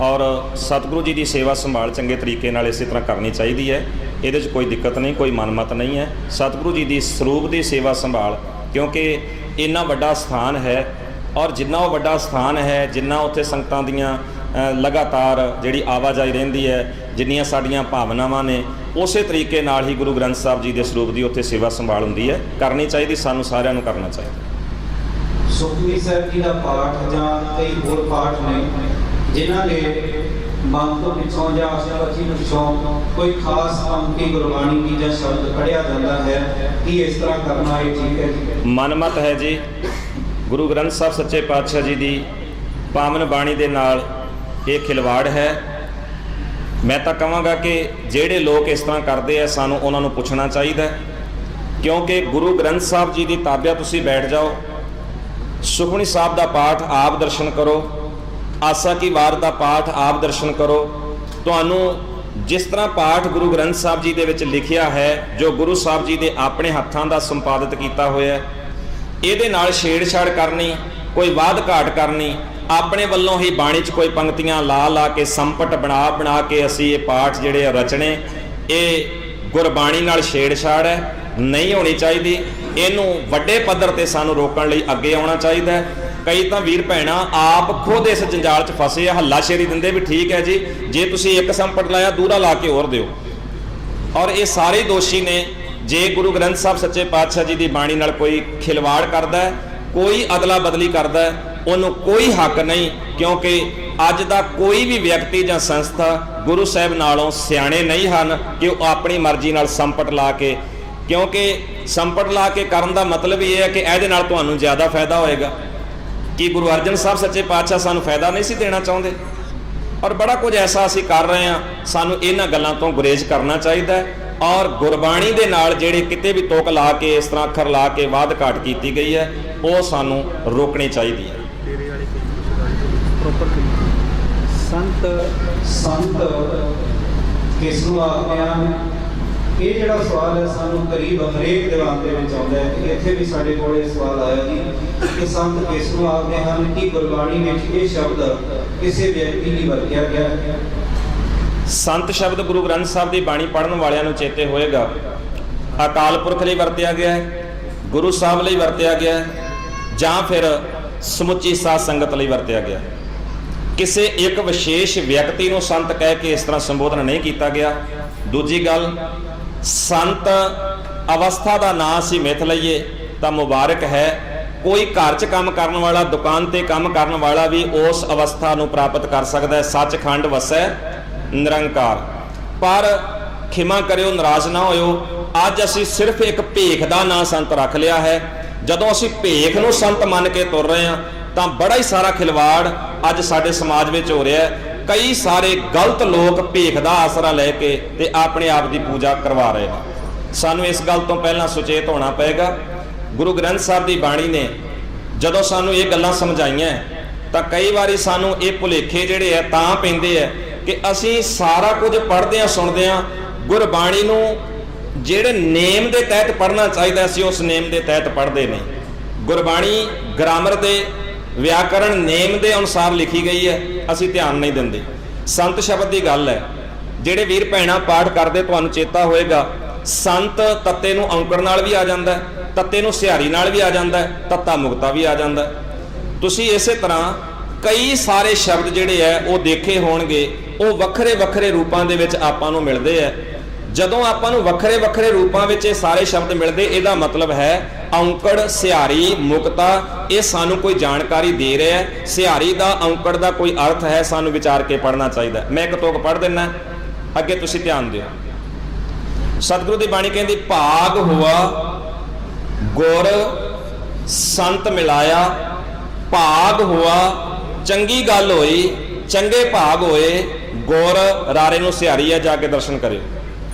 ਔਰ ਸਤਿਗੁਰੂ ਜੀ ਦੀ ਸੇਵਾ ਸੰਭਾਲ ਚੰਗੇ ਤਰੀਕੇ ਨਾਲ ਇਸੇ ਤਰ੍ਹਾਂ ਕਰਨੀ ਚਾਹੀਦੀ ਹੈ। ਇਹਦੇ 'ਚ ਕੋਈ ਦਿੱਕਤ ਨਹੀਂ, ਕੋਈ ਮਨਮਤ ਨਹੀਂ ਹੈ। ਸਤਿਗੁਰੂ ਜੀ ਦੀ ਸਰੂਪ ਦੀ ਸੇਵਾ ਸੰਭਾਲ, ਕਿਉਂਕਿ ਇੰਨਾ ਵੱਡਾ ਸਥਾਨ ਹੈ ਔਰ ਜਿੰਨਾ ਉਹ ਵੱਡਾ ਸਥਾਨ ਹੈ, ਜਿੰਨਾ ਉੱਥੇ ਸੰਗਤਾਂ ਦੀਆਂ ਲਗਾਤਾਰ ਜਿਹੜੀ ਆਵਾਜਾਈ ਰਹਿੰਦੀ ਹੈ, ਜਿੰਨੀਆਂ ਸਾਡੀਆਂ ਭਾਵਨਾਵਾਂ ਨੇ, ਉਸੇ ਤਰੀਕੇ ਨਾਲ ਹੀ ਗੁਰੂ ਗ੍ਰੰਥ ਸਾਹਿਬ ਜੀ ਦੇ ਸਰੂਪ ਦੀ ਉੱਥੇ ਸੇਵਾ ਸੰਭਾਲ ਹੁੰਦੀ ਹੈ। ਕਰਨੀ ਚਾਹੀਦੀ, ਸਾਨੂੰ ਸਾਰਿਆਂ ਨੂੰ ਕਰਨਾ ਚਾਹੀਦਾ। ਸੁਖਮਨੀ ਸਾਹਿਬ ਜੀ ਦਾ ਪਾਠ ਜਾਂ ਕਈ ਹੋਰ ਪਾਠ ਨੇ ਜਿਨ੍ਹਾਂ ਦੇ ਮਨ ਤੋਂ ਪਿੱਛੋਂ ਜਾਂ ਅਸਲੀ ਪਿੱਛੋਂ ਕੋਈ ਖਾਸ ਪੰਕਤੀ ਗੁਰਬਾਣੀ ਦੀ ਜਾਂ ਸ਼ਬਦ ਪੜ੍ਹਿਆ ਜਾਂਦਾ ਹੈ, ਕੀ ਇਸ ਤਰ੍ਹਾਂ ਕਰਨਾ ਇਹ ਠੀਕ ਹੈ ਜੀ? ਮਨਮਤ ਹੈ ਜੀ। ਗੁਰੂ ਗ੍ਰੰਥ ਸਾਹਿਬ ਸੱਚੇ ਪਾਤਸ਼ਾਹ ਜੀ ਦੀ ਪਾਵਨ ਬਾਣੀ ਦੇ ਨਾਲ ਇਹ ਖਿਲਵਾੜ ਹੈ। ਮੈਂ ਤਾਂ ਕਹਾਂਗਾ ਕਿ ਜਿਹੜੇ ਲੋਕ ਇਸ ਤਰ੍ਹਾਂ ਕਰਦੇ ਆ, ਸਾਨੂੰ ਉਹਨਾਂ ਨੂੰ ਪੁੱਛਣਾ ਚਾਹੀਦਾ, ਕਿਉਂਕਿ ਗੁਰੂ ਗ੍ਰੰਥ ਸਾਹਿਬ ਜੀ ਦੀ ਤਾਬਿਆ ਤੁਸੀਂ ਬੈਠ ਜਾਓ, ਸੁਖਮਨੀ ਸਾਹਿਬ ਦਾ ਪਾਠ ਆਪ ਦਰਸ਼ਨ ਕਰੋ, ਆਸਾ ਕੀ ਵਾਰ ਦਾ ਪਾਠ ਆਪ ਦਰਸ਼ਨ ਕਰੋ। ਤੁਹਾਨੂੰ ਜਿਸ ਤਰ੍ਹਾਂ ਪਾਠ ਗੁਰੂ ਗ੍ਰੰਥ ਸਾਹਿਬ ਜੀ ਦੇ ਵਿੱਚ ਲਿਖਿਆ ਹੈ, ਜੋ ਗੁਰੂ ਸਾਹਿਬ ਜੀ ਦੇ ਆਪਣੇ ਹੱਥਾਂ ਦਾ ਸੰਪਾਦਿਤ ਕੀਤਾ ਹੋਇਆ, ਇਹਦੇ ਨਾਲ ਛੇੜਛਾੜ ਕਰਨੀ, ਕੋਈ ਵਾਧ ਘਾਟ ਕਰਨੀ, ਆਪਣੇ ਵੱਲੋਂ ਹੀ ਬਾਣੀ 'ਚ ਕੋਈ ਪੰਕਤੀਆਂ ਲਾ ਕੇ ਸੰਪਟ ਬਣਾ ਕੇ ਅਸੀਂ ਇਹ ਪਾਠ ਜਿਹੜੇ ਆ ਰਚਣੇ, ਇਹ ਗੁਰਬਾਣੀ ਨਾਲ ਛੇੜਛਾੜ ਹੈ, ਨਹੀਂ ਹੋਣੀ ਚਾਹੀਦੀ। ਇਹਨੂੰ ਵੱਡੇ ਪੱਧਰ ਤੇ ਸਾਨੂੰ ਰੋਕਣ ਲਈ ਅੱਗੇ ਆਉਣਾ ਚਾਹੀਦਾ ਹੈ। ਕਈ ਤਾਂ ਵੀਰ ਭੈਣਾਂ ਆਪ ਖੁਦ ਇਸ ਜੰਜਾਲ 'ਚ ਫਸੇ ਆ, ਹੱਲਾਸ਼ੇਰੀ ਦਿੰਦੇ ਵੀ ਠੀਕ ਹੈ ਜੀ, ਜੇ ਤੁਸੀਂ ਇੱਕ ਸੰਪਟ ਲਾਇਆ ਦੂਰਾ ਲਾ ਕੇ ਹੋਰ ਦਿਓ, ਔਰ ਇਹ ਸਾਰੇ ਦੋਸ਼ੀ ਨੇ। ਜੇ ਗੁਰੂ ਗ੍ਰੰਥ ਸਾਹਿਬ ਸੱਚੇ ਪਾਤਸ਼ਾਹ ਜੀ ਦੀ ਬਾਣੀ ਨਾਲ ਕੋਈ ਖਿਲਵਾੜ ਕਰਦਾ ਹੈ, ਕੋਈ ਅਦਲਾ ਬਦਲੀ ਕਰਦਾ ਹੈ, ਉਹਨੂੰ ਕੋਈ ਹੱਕ ਨਹੀਂ, ਕਿਉਂਕਿ ਅੱਜ ਦਾ ਕੋਈ ਵੀ ਵਿਅਕਤੀ ਜਾਂ ਸੰਸਥਾ ਗੁਰੂ ਸਾਹਿਬ ਨਾਲੋਂ ਸਿਆਣੇ ਨਹੀਂ ਹਨ ਕਿ ਉਹ ਆਪਣੀ ਮਰਜ਼ੀ ਨਾਲ ਸੰਪਟ ਲਾ ਕੇ, ਕਿਉਂਕਿ ਸੰਪਟ ਲਾ ਕੇ ਕਰਨ ਦਾ ਮਤਲਬ ਇਹ ਹੈ ਕਿ ਇਹਦੇ ਨਾਲ ਤੁਹਾਨੂੰ ਜ਼ਿਆਦਾ ਫਾਇਦਾ ਹੋਏਗਾ। ਕਿ ਗੁਰੂ ਅਰਜਨ ਸਾਹਿਬ ਸੱਚੇ ਪਾਤਸ਼ਾਹ ਸਾਨੂੰ ਫਾਇਦਾ ਨਹੀਂ ਸੀ ਦੇਣਾ ਚਾਹੁੰਦੇ? ਔਰ ਬੜਾ ਕੁਝ ਐਸਾ ਅਸੀਂ ਕਰ ਰਹੇ ਹਾਂ। ਸਾਨੂੰ ਇਹਨਾਂ ਗੱਲਾਂ ਤੋਂ ਗੁਰੇਜ਼ ਕਰਨਾ ਚਾਹੀਦਾ ਹੈ ਔਰ ਗੁਰਬਾਣੀ ਦੇ ਨਾਲ ਜਿਹੜੇ ਕਿਤੇ ਵੀ ਤੁਕ ਲਾ ਕੇ, ਇਸ ਤਰ੍ਹਾਂ ਅੱਖਰ ਲਾ ਕੇ ਵਾਧ ਘਾਟ ਕੀਤੀ ਗਈ ਹੈ, ਉਹ ਸਾਨੂੰ ਰੋਕਣੀ ਚਾਹੀਦੀ ਹੈ। ਸੰਤ ਕਿਸ ਨੂੰ ਆਖਦੇ ਹਨ? ਇਹ ਜਿਹੜਾ ਸਵਾਲ ਹੈ ਸਾਨੂੰ ਕਰੀਬ ਹਰੇਕ ਦੀਵਾਨ ਦੇ ਵਿੱਚ ਆਉਂਦਾ ਹੈ। ਇੱਥੇ ਵੀ ਸਾਡੇ ਕੋਲ ਇਹ ਸਵਾਲ ਆਇਆ ਜੀ ਕਿ ਸੰਤ ਕਿਸ ਨੂੰ ਆਖਦੇ ਹਨ? ਕਿ ਗੁਰਬਾਣੀ ਵਿੱਚ ਇਹ ਸ਼ਬਦ ਕਿਸੇ ਵਿਅਕਤੀ ਲਈ ਵਰਤਿਆ ਗਿਆ ਹੈ? ਸੰਤ ਸ਼ਬਦ ਗੁਰੂ ਗ੍ਰੰਥ ਸਾਹਿਬ ਦੀ ਬਾਣੀ ਪੜ੍ਹਨ ਵਾਲਿਆਂ ਨੂੰ ਚੇਤੇ ਹੋਏਗਾ, ਅਕਾਲ ਪੁਰਖ ਲਈ ਵਰਤਿਆ ਗਿਆ ਹੈ, ਗੁਰੂ ਸਾਹਿਬ ਲਈ ਵਰਤਿਆ ਗਿਆ ਹੈ, ਜਾਂ ਫਿਰ ਸਮੁੱਚੀ ਸਾਧ ਸੰਗਤ ਲਈ ਵਰਤਿਆ ਗਿਆ। ਕਿਸੇ ਇੱਕ ਵਿਸ਼ੇਸ਼ ਵਿਅਕਤੀ ਨੂੰ ਸੰਤ ਕਹਿ ਕੇ ਇਸ ਤਰ੍ਹਾਂ ਸੰਬੋਧਨ ਨਹੀਂ ਕੀਤਾ ਗਿਆ। ਦੂਜੀ ਗੱਲ, ਸੰਤ ਅਵਸਥਾ ਦਾ ਨਾਂ ਅਸੀਂ ਮਿਥ ਲਈਏ ਤਾਂ ਮੁਬਾਰਕ ਹੈ। ਕੋਈ ਘਰ 'ਚ ਕੰਮ ਕਰਨ ਵਾਲਾ, ਦੁਕਾਨ ਤੇ ਕੰਮ ਕਰਨ ਵਾਲਾ ਵੀ ਉਸ ਅਵਸਥਾ ਨੂੰ ਪ੍ਰਾਪਤ ਕਰ ਸਕਦਾ ਹੈ। ਸੱਚਖੰਡ ਵਸੈ ਨਿਰੰਕਾਰ। ਪਰ ਖਿਮਾ ਕਰਿਓ, ਨਾਰਾਜ਼ ਨਾ ਹੋਇਓ, ਅੱਜ ਅਸੀਂ ਸਿਰਫ ਇੱਕ ਭੇਖ ਦਾ ਨਾਂ ਸੰਤ ਰੱਖ ਲਿਆ ਹੈ। ਜਦੋਂ ਅਸੀਂ ਭੇਖ ਨੂੰ ਸੰਤ ਮੰਨ ਕੇ ਤੁਰ ਰਹੇ ਹਾਂ ਤਾਂ ਬੜਾ ਹੀ ਸਾਰਾ ਖਿਲਵਾੜ ਅੱਜ ਸਾਡੇ ਸਮਾਜ ਵਿੱਚ ਹੋ ਰਿਹਾ ਹੈ। ਕਈ ਸਾਰੇ ਗਲਤ ਲੋਕ ਭੇਖ ਦਾ ਆਸਰਾ ਲੈ ਕੇ ਤੇ ਆਪਣੇ ਆਪ ਦੀ ਪੂਜਾ ਕਰਵਾ ਰਹੇ ਨੇ। ਸਾਨੂੰ ਇਸ ਗੱਲ ਤੋਂ ਪਹਿਲਾਂ ਸੁਚੇਤ ਹੋਣਾ ਪਏਗਾ। ਗੁਰੂ ਗ੍ਰੰਥ ਸਾਹਿਬ ਦੀ ਬਾਣੀ ਨੇ ਜਦੋਂ ਸਾਨੂੰ ਇਹ ਗੱਲਾਂ ਸਮਝਾਈਆਂ ਤਾਂ ਕਈ ਵਾਰੀ ਸਾਨੂੰ ਇਹ ਭੁਲੇਖੇ ਜਿਹੜੇ ਆ ਤਾਂ ਪੈਂਦੇ ਆ ਕਿ ਅਸੀਂ ਸਾਰਾ ਕੁਝ ਪੜ੍ਹਦੇ ਆ, ਸੁਣਦੇ ਆ, ਗੁਰਬਾਣੀ ਨੂੰ ਜਿਹੜੇ ਨੇਮ ਦੇ ਤਹਿਤ ਪੜ੍ਹਨਾ ਚਾਹੀਦਾ ਸੀ ਉਸ ਨੇਮ ਦੇ ਤਹਿਤ ਪੜ੍ਹਦੇ ਨਹੀਂ। ਗੁਰਬਾਣੀ ਗ੍ਰਾਮਰ ਦੇ, ਵਿਆਕਰਣ, ਨੇਮ ਦੇ ਅਨੁਸਾਰ ਲਿਖੀ ਗਈ ਹੈ, ਅਸੀਂ ਧਿਆਨ ਨਹੀਂ ਦਿੰਦੇ। ਸੰਤ ਸ਼ਬਦ ਦੀ ਗੱਲ ਹੈ। ਜਿਹੜੇ ਵੀਰ ਭੈਣਾਂ ਪਾਠ ਕਰਦੇ, ਤੁਹਾਨੂੰ ਚੇਤਾ ਹੋਏਗਾ, ਸੰਤ ਤੱਤੇ ਨੂੰ ਔਂਕੜ ਨਾਲ ਵੀ ਆ ਜਾਂਦਾ ਹੈ, ਤੱਤੇ ਨੂੰ ਸਿਹਾਰੀ ਨਾਲ ਵੀ ਆ ਜਾਂਦਾ ਹੈ, ਤੱਤਾ ਮੁਕਤਾ ਵੀ ਆ ਜਾਂਦਾ ਹੈ। ਤੁਸੀਂ ਇਸੇ ਤਰ੍ਹਾਂ ਕਈ ਸਾਰੇ ਸ਼ਬਦ ਜਿਹੜੇ ਹੈ ਉਹ ਦੇਖੇ ਹੋਣਗੇ, ਉਹ ਵੱਖਰੇ ਵੱਖਰੇ ਰੂਪਾਂ ਦੇ ਵਿੱਚ ਆਪਾਂ ਨੂੰ ਮਿਲਦੇ ਹੈ। ਜਦੋਂ ਆਪਾਂ ਨੂੰ ਵੱਖਰੇ ਵੱਖਰੇ ਰੂਪਾਂ ਵਿੱਚ ਇਹ ਸਾਰੇ ਸ਼ਬਦ ਮਿਲਦੇ, ਇਹਦਾ ਮਤਲਬ ਹੈ ਔਂਕੜ, ਸਿਹਾਰੀ, ਮੁਕਤਾ, ਇਹ ਸਾਨੂੰ ਕੋਈ ਜਾਣਕਾਰੀ ਦੇ ਰਿਹਾ ਹੈ। ਸਿਹਾਰੀ ਦਾ, ਔਂਕੜ ਦਾ ਕੋਈ ਅਰਥ ਹੈ, ਸਾਨੂੰ ਵਿਚਾਰ ਕੇ ਪੜ੍ਹਨਾ ਚਾਹੀਦਾ। ਮੈਂ ਇੱਕ ਤੁਕ ਪੜ੍ਹ ਦਿੰਦਾ, ਅੱਗੇ ਤੁਸੀਂ ਧਿਆਨ ਦਿਓ। ਸਤਿਗੁਰੂ ਦੀ ਬਾਣੀ ਕਹਿੰਦੀ, ਭਾਗ ਹੋਆ ਗੁਰ ਸੰਤ ਮਿਲਾਇਆ, ਭਾਗ ਹੋਆ ਚੰਗੀ ਗੱਲ ਹੋਈ, ਚੰਗੇ ਭਾਗ ਹੋਏ, ਗੁਰ ਰਾਰੇ ਨੂੰ ਸਿਹਾਰੀ ਹੈ, ਜਾ ਕੇ ਦਰਸ਼ਨ ਕਰਿਓ।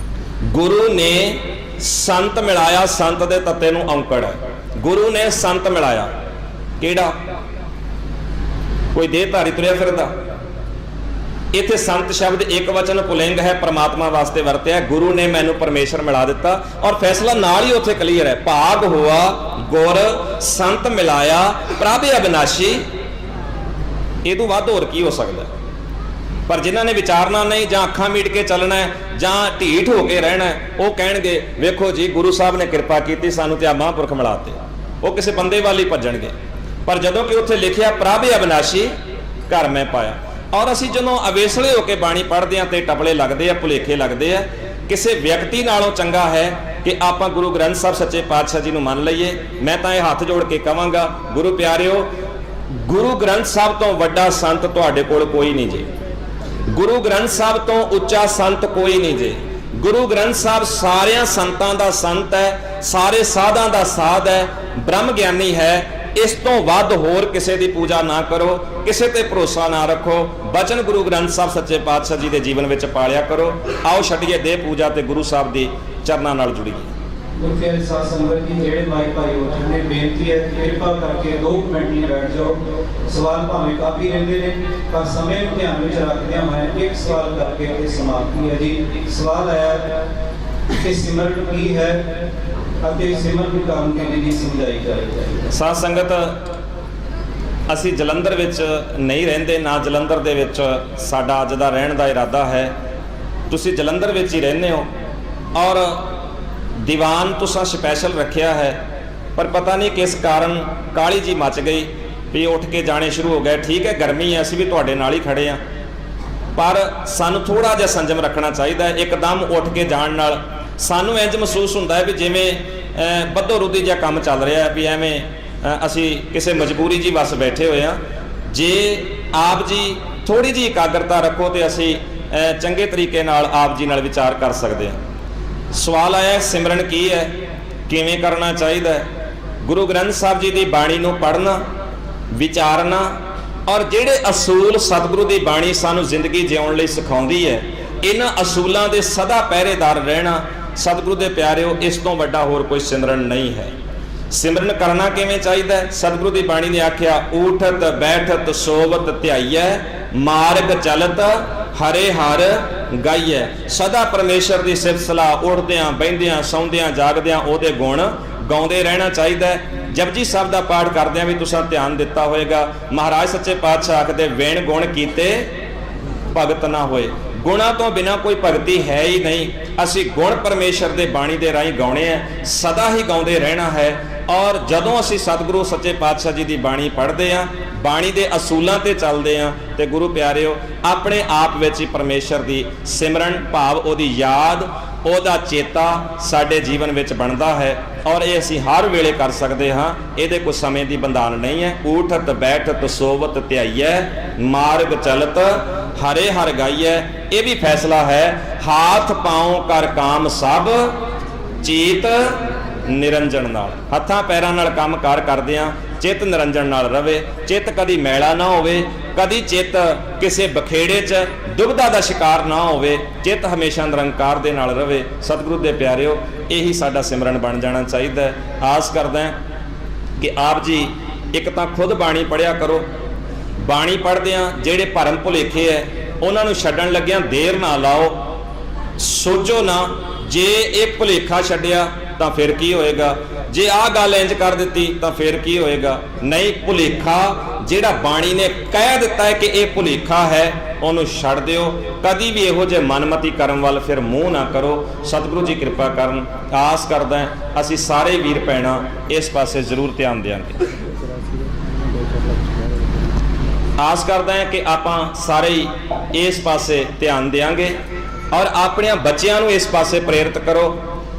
ਗੁਰੂ ਨੇ ਸੰਤ ਮਿਲਾਇਆ, ਸੰਤ ਦੇ ਤੱਤੇ ਨੂੰ ਔਂਕੜ ਹੈ। ਗੁਰੂ ਨੇ ਸੰਤ ਮਿਲਾਇਆ, ਕਿਹੜਾ? ਕੋਈ ਦੇਹਧਾਰੀ ਤੁਰਿਆ ਫਿਰਦਾ? ਇੱਥੇ ਸੰਤ ਸ਼ਬਦ ਇੱਕ ਵਚਨ ਪੁਲਿੰਗ ਹੈ, ਪਰਮਾਤਮਾ ਵਾਸਤੇ ਵਰਤਿਆ। ਗੁਰੂ ਨੇ ਮੈਨੂੰ ਪਰਮੇਸ਼ਰ ਮਿਲਾ ਦਿੱਤਾ, ਔਰ ਫੈਸਲਾ ਨਾਲ ਹੀ ਉੱਥੇ ਕਲੀਅਰ ਹੈ, ਭਾਗ ਹੋਆ ਗੁਰ ਸੰਤ ਮਿਲਾਇਆ ਪ੍ਰਭ ਅਬਿਨਾਸ਼ੀ। ਇਹ ਤੋਂ ਵੱਧ ਹੋਰ ਕੀ ਹੋ ਸਕਦਾ? ਪਰ ਜਿਨ੍ਹਾਂ ਨੇ ਵਿਚਾਰਨਾ ਨਹੀਂ, ਜਾਂ ਅੱਖਾਂ ਮੀਟ ਕੇ ਚੱਲਣਾ ਹੈ, ਜਾਂ ਢੀਠ ਹੋ ਕੇ ਰਹਿਣਾ ਹੈ, ਉਹ ਕਹਿਣਗੇ ਵੇਖੋ ਜੀ ਗੁਰੂ ਸਾਹਿਬ ਨੇ ਕਿਰਪਾ ਕੀਤੀ ਸਾਨੂੰ ਤੇ ਆ ਮਹਾਂਪੁਰਖ ਮਿਲਾਤੇ। ਉਹ ਕਿਸੇ ਬੰਦੇ ਵੱਲ ਹੀ ਭੱਜਣਗੇ। ਪਰ ਜਦੋਂ ਕਿ ਉੱਥੇ ਲਿਖਿਆ ਪ੍ਰਭ ਅਬਿਨਾਸ਼ੀ ਘਰ ਮੈਂ ਪਾਇਆ। ਔਰ ਅਸੀਂ ਜਦੋਂ ਅਵੇਸਲੇ ਹੋ ਕੇ ਬਾਣੀ ਪੜ੍ਹਦੇ ਹਾਂ ਤੇ ਟਪਲੇ ਲੱਗਦੇ ਆ, ਭੁਲੇਖੇ ਲੱਗਦੇ ਆ। ਕਿਸੇ ਵਿਅਕਤੀ ਨਾਲੋਂ ਚੰਗਾ ਹੈ ਕਿ ਆਪਾਂ ਗੁਰੂ ਗ੍ਰੰਥ ਸਾਹਿਬ ਸੱਚੇ ਪਾਤਸ਼ਾਹ ਜੀ ਨੂੰ ਮੰਨ ਲਈਏ। ਮੈਂ ਤਾਂ ਇਹ ਹੱਥ ਜੋੜ ਕੇ ਕਹਾਂਗਾ, ਗੁਰੂ ਪਿਆਰਿਓ, ਗੁਰੂ ਗ੍ਰੰਥ ਸਾਹਿਬ ਤੋਂ ਵੱਡਾ ਸੰਤ ਤੁਹਾਡੇ ਕੋਲ ਕੋਈ ਨਹੀਂ ਜੀ। ਗੁਰੂ ਗ੍ਰੰਥ ਸਾਹਿਬ ਤੋਂ ਉੱਚਾ ਸੰਤ ਕੋਈ ਨਹੀਂ ਜੀ। ਗੁਰੂ ਗ੍ਰੰਥ ਸਾਹਿਬ ਸਾਰਿਆਂ ਸੰਤਾਂ ਦਾ ਸੰਤ ਹੈ, ਸਾਰੇ ਸਾਧਾਂ ਦਾ ਸਾਧ ਹੈ, ਬ੍ਰਹਮ ਗਿਆਨੀ ਹੈ। ਇਸ ਤੋਂ ਵੱਧ ਹੋਰ ਕਿਸੇ ਦੀ ਪੂਜਾ ਨਾ ਕਰੋ, ਕਿਸੇ ਤੇ ਭਰੋਸਾ ਨਾ ਰੱਖੋ। ਬਚਨ ਗੁਰੂ ਗ੍ਰੰਥ ਸਾਹਿਬ ਸੱਚੇ ਪਾਤਸ਼ਾਹ ਜੀ ਦੇ ਜੀਵਨ ਵਿੱਚ ਪਾਲਿਆ ਕਰੋ। ਆਓ ਛੱਡੀਏ ਦੇਹ ਪੂਜਾ ਤੇ ਗੁਰੂ ਸਾਹਿਬ ਦੀ ਚਰਨਾਂ ਨਾਲ ਜੁੜੀਏ। ਗੁਰਪਿਆਰੇ ਸਾਧ ਸੰਗਤ ਜੀ, ਜਿਹੜੇ ਮਾਈ ਭਾਈ ਹੋ ਚੁੱਕੇ, ਬੇਨਤੀ ਹੈ ਕਿਰਪਾ ਕਰਕੇ 2 ਮਿੰਟ ਹੀ ਬੈਠ ਜਾਓ। ਸਵਾਲ ਭਾਵੇਂ ਕਾਫੀ ਰਹਿੰਦੇ ਨੇ, ਪਰ ਸਮੇਂ ਨੂੰ ਧਿਆਨ ਵਿੱਚ ਰੱਖਦਿਆਂ ਮੈਂ ਇੱਕ ਸਵਾਲ ਕਰਕੇ ਤੇ ਸਮਾਪਤੀ ਹੈ ਜੀ। ਸਵਾਲ ਆਇਆ ਕਿ ਸਿਮਰਨ ਕੀ ਹੈ ਅਤੇ ਸਿਮਰਨ ਕਰਨ ਦੀ ਵਿਧੀ ਸਮਝਾਈ ਜਾਏ। ਸਾਧ ਸੰਗਤ, ਅਸੀਂ ਜਲੰਧਰ ਵਿੱਚ ਨਹੀਂ ਰਹਿੰਦੇ, ਨਾ ਜਲੰਧਰ ਦੇ ਵਿੱਚ ਸਾਡਾ ਅੱਜ ਦਾ ਰਹਿਣ ਦਾ ਇਰਾਦਾ ਹੈ। ਤੁਸੀਂ ਜਲੰਧਰ ਵਿੱਚ ਹੀ ਰਹਿੰਦੇ ਹੋ, ਔਰ ਦੀਵਾਨ ਤੁਸੀਂ ਸਪੈਸ਼ਲ ਰੱਖਿਆ ਹੈ, ਪਰ ਪਤਾ ਨਹੀਂ ਕਿਸ ਕਾਰਨ ਕਾਲੀ ਜੀ ਮਚ ਗਈ ਵੀ ਉੱਠ ਕੇ ਜਾਣੇ ਸ਼ੁਰੂ ਹੋ ਗਏ। ਠੀਕ ਹੈ, ਗਰਮੀ ਹੈ, ਅਸੀਂ ਵੀ ਤੁਹਾਡੇ ਨਾਲ ਹੀ ਖੜੇ ਹਾਂ, ਪਰ ਸਾਨੂੰ ਥੋੜ੍ਹਾ ਜਿਹਾ ਸੰਜਮ ਰੱਖਣਾ ਚਾਹੀਦਾ ਹੈ। ਇੱਕਦਮ ਉੱਠ ਕੇ ਜਾਣ ਨਾਲ ਸਾਨੂੰ ਇੰਝ ਮਹਿਸੂਸ ਹੁੰਦਾ ਹੈ ਵੀ ਜਿਵੇਂ ਬੱਧੋ ਰੁੱਧੀ ਜਿਹਾ ਕੰਮ ਚੱਲ ਰਿਹਾ ਹੈ, ਵੀ ਐਵੇਂ ਅਸੀਂ ਕਿਸੇ ਮਜਬੂਰੀ ਜੀ ਵਸ ਬੈਠੇ ਹੋਏ ਹਾਂ। ਜੇ ਆਪ ਜੀ ਥੋੜ੍ਹੀ ਜਿਹੀ ਇਕਾਗਰਤਾ ਰੱਖੋ ਤੇ ਅਸੀਂ ਚੰਗੇ ਤਰੀਕੇ ਨਾਲ ਆਪ ਜੀ ਨਾਲ ਵਿਚਾਰ ਕਰ ਸਕਦੇ ਹਾਂ। ਸਵਾਲ ਆਇਆ ਸਿਮਰਨ ਕੀ ਹੈ, ਕਿਵੇਂ ਕਰਨਾ ਚਾਹੀਦਾ ਹੈ? ਗੁਰੂ ਗ੍ਰੰਥ ਸਾਹਿਬ ਜੀ ਦੀ ਬਾਣੀ ਨੂੰ ਪੜ੍ਹਨਾ, ਵਿਚਾਰਨਾ, ਔਰ ਜਿਹੜੇ ਅਸੂਲ ਸਤਿਗੁਰੂ ਦੀ ਬਾਣੀ ਸਾਨੂੰ ਜ਼ਿੰਦਗੀ ਜਿਉਣ ਲਈ ਸਿਖਾਉਂਦੀ ਹੈ, ਇਹਨਾਂ ਅਸੂਲਾਂ ਦੇ ਸਦਾ ਪਹਿਰੇਦਾਰ ਰਹਿਣਾ। ਸਤਿਗੁਰੂ ਦੇ ਪਿਆਰਿਓ, ਇਸ ਤੋਂ ਵੱਡਾ ਹੋਰ ਕੋਈ ਸਿਮਰਨ ਨਹੀਂ ਹੈ। ਸਿਮਰਨ ਕਰਨਾ ਕਿਵੇਂ ਚਾਹੀਦਾ? ਸਤਿਗੁਰੂ ਦੀ ਬਾਣੀ ਨੇ ਆਖਿਆ, ਊਠਤ ਬੈਠਤ ਸੋਵਤ ਧਿਆਈਐ ਮਾਰਗ ਚਲਤ ਹਰੇ ਹਰ ਗਾਈਐ। ਸਦਾ ਪਰਮੇਸ਼ਰ ਦੀ ਸਿਫਤ ਸਲਾਹ, ਉੱਠਦਿਆਂ ਬਹਿੰਦਿਆਂ ਸੌਂਦਿਆਂ ਜਾਗਦਿਆਂ ਉਹਦੇ ਗੁਣ ਗਾਉਂਦੇ ਰਹਿਣਾ ਚਾਹੀਦਾ ਹੈ। ਜਪਜੀ ਸਾਹਿਬ ਦਾ ਪਾਠ ਕਰਦਿਆਂ ਵੀ ਤੁਸੀਂ ਧਿਆਨ ਦਿੱਤਾ ਹੋਵੇਗਾ, ਮਹਾਰਾਜ ਸੱਚੇ ਪਾਤਸ਼ਾਹ ਆਖਦੇ ਵੇਣ ਗੁਣ ਕੀਤੇ ਭਗਤ ਨਾ ਹੋਏ। ਗੁਣਾਂ ਤੋਂ ਬਿਨਾਂ ਕੋਈ ਭਗਤੀ ਹੈ ਹੀ ਨਹੀਂ। ਅਸੀਂ ਗੁਣ ਪਰਮੇਸ਼ਰ ਦੇ ਬਾਣੀ ਦੇ ਰਾਹੀਂ ਗਾਉਣੇ ਆ, ਸਦਾ ਹੀ ਗਾਉਂਦੇ ਰਹਿਣਾ ਹੈ। ਔਰ ਜਦੋਂ ਅਸੀਂ ਸਤਿਗੁਰੂ ਸੱਚੇ ਪਾਤਸ਼ਾਹ ਜੀ ਦੀ ਬਾਣੀ ਪੜ੍ਹਦੇ ਹਾਂ, ਬਾਣੀ ਦੇ ਅਸੂਲਾਂ ਤੇ ਚੱਲਦੇ ਹਾਂ, ਤੇ ਗੁਰੂ ਪਿਆਰਿਓ, ਆਪਣੇ ਆਪ ਵਿੱਚ ਹੀ ਪਰਮੇਸ਼ਰ ਦੀ ਸਿਮਰਨ ਭਾਵ ਉਹਦੀ ਯਾਦ, ਉਹਦਾ ਚੇਤਾ ਸਾਡੇ ਜੀਵਨ ਵਿੱਚ ਬਣਦਾ ਹੈ। ਔਰ ਇਹ ਅਸੀਂ ਹਰ ਵੇਲੇ ਕਰ ਸਕਦੇ ਹਾਂ। ਇਹਦੇ ਕੋਈ ਸਮੇਂ ਦੀ ਬੰਧਾਨ ਨਹੀਂ ਹੈ। ਊਠਤ ਬੈਠਤ ਸੋਵਤ ਧਿਆਈਐ ਮਾਰਗ ਚਲਤ ਹਰੇ ਹਰ ਗਾਈਐ। ਇਹ ਵੀ ਫੈਸਲਾ ਹੈ, ਹਾਥ ਪਾਉ ਕਰ ਕਾਮ ਸਭ ਚੀਤ ਨਿਰੰਜਨ ਨਾਲ। ਹੱਥਾਂ ਪੈਰਾਂ ਨਾਲ ਕੰਮ ਕਾਰ ਕਰਦੇ ਆ, ਚਿੱਤ ਨਿਰੰਜਨ ਨਾਲ ਰਵੇ। ਚਿੱਤ ਕਦੀ ਮੈਲਾ ਨਾ ਹੋਵੇ, ਕਦੀ ਚਿੱਤ ਕਿਸੇ ਬਖੇੜੇ 'ਚ ਦੁਬਿਧਾ ਦਾ ਸ਼ਿਕਾਰ ਨਾ ਹੋਵੇ। ਚਿੱਤ ਹਮੇਸ਼ਾ ਨਿਰੰਕਾਰ ਦੇ ਨਾਲ ਰਵੇ। ਸਤਿਗੁਰੂ ਦੇ ਪਿਆਰਿਓ, ਇਹੀ ਸਾਡਾ ਸਿਮਰਨ ਬਣ ਜਾਣਾ ਚਾਹੀਦਾ ਹੈ। ਆਸ ਕਰਦਾ ਕਿ ਆਪ ਜੀ ਇੱਕ ਤਾਂ ਖੁਦ ਬਾਣੀ ਪੜ੍ਹਿਆ ਕਰੋ। ਬਾਣੀ ਪੜ੍ਹਦਿਆਂ ਜਿਹੜੇ ਭਰਮ ਭੁਲੇਖੇ ਹੈ, ਉਹਨਾਂ ਨੂੰ ਛੱਡਣ ਲੱਗਿਆਂ ਦੇਰ ਨਾ ਲਾਓ। ਸੋਚੋ ਨਾ, ਜੇ ਇਹ ਭੁਲੇਖਾ ਛੱਡਿਆ ਤਾਂ ਫਿਰ ਕੀ ਹੋਏਗਾ, ਜੇ ਆਹ ਗੱਲ ਇੰਜ ਕਰ ਦਿੱਤੀ ਤਾਂ ਫਿਰ ਕੀ ਹੋਏਗਾ। ਨਹੀਂ, ਭੁਲੇਖਾ ਜਿਹੜਾ ਬਾਣੀ ਨੇ ਕਹਿ ਦਿੱਤਾ ਹੈ ਕਿ ਇਹ ਭੁਲੇਖਾ ਹੈ, ਉਹਨੂੰ ਛੱਡ ਦਿਓ। ਕਦੀ ਵੀ ਇਹੋ ਜਿਹੇ ਮਨਮਤੀ ਕਰਮ ਵੱਲ ਫਿਰ ਮੂੰਹ ਨਾ ਕਰੋ। ਸਤਿਗੁਰੂ ਜੀ ਕਿਰਪਾ ਕਰਨ। ਆਸ ਕਰਦਾ ਅਸੀਂ ਸਾਰੇ ਵੀਰ ਭੈਣਾਂ ਇਸ ਪਾਸੇ ਜ਼ਰੂਰ ਧਿਆਨ ਦੇਵਾਂਗੇ। ਆਸ ਕਰਦਾ ਹਾਂ ਕਿ ਆਪਾਂ ਸਾਰੇ ਹੀ ਇਸ ਪਾਸੇ ਧਿਆਨ ਦੇਵਾਂਗੇ, ਔਰ ਆਪਣੇ ਬੱਚਿਆਂ ਨੂੰ ਇਸ ਪਾਸੇ ਪ੍ਰੇਰਿਤ ਕਰੋ।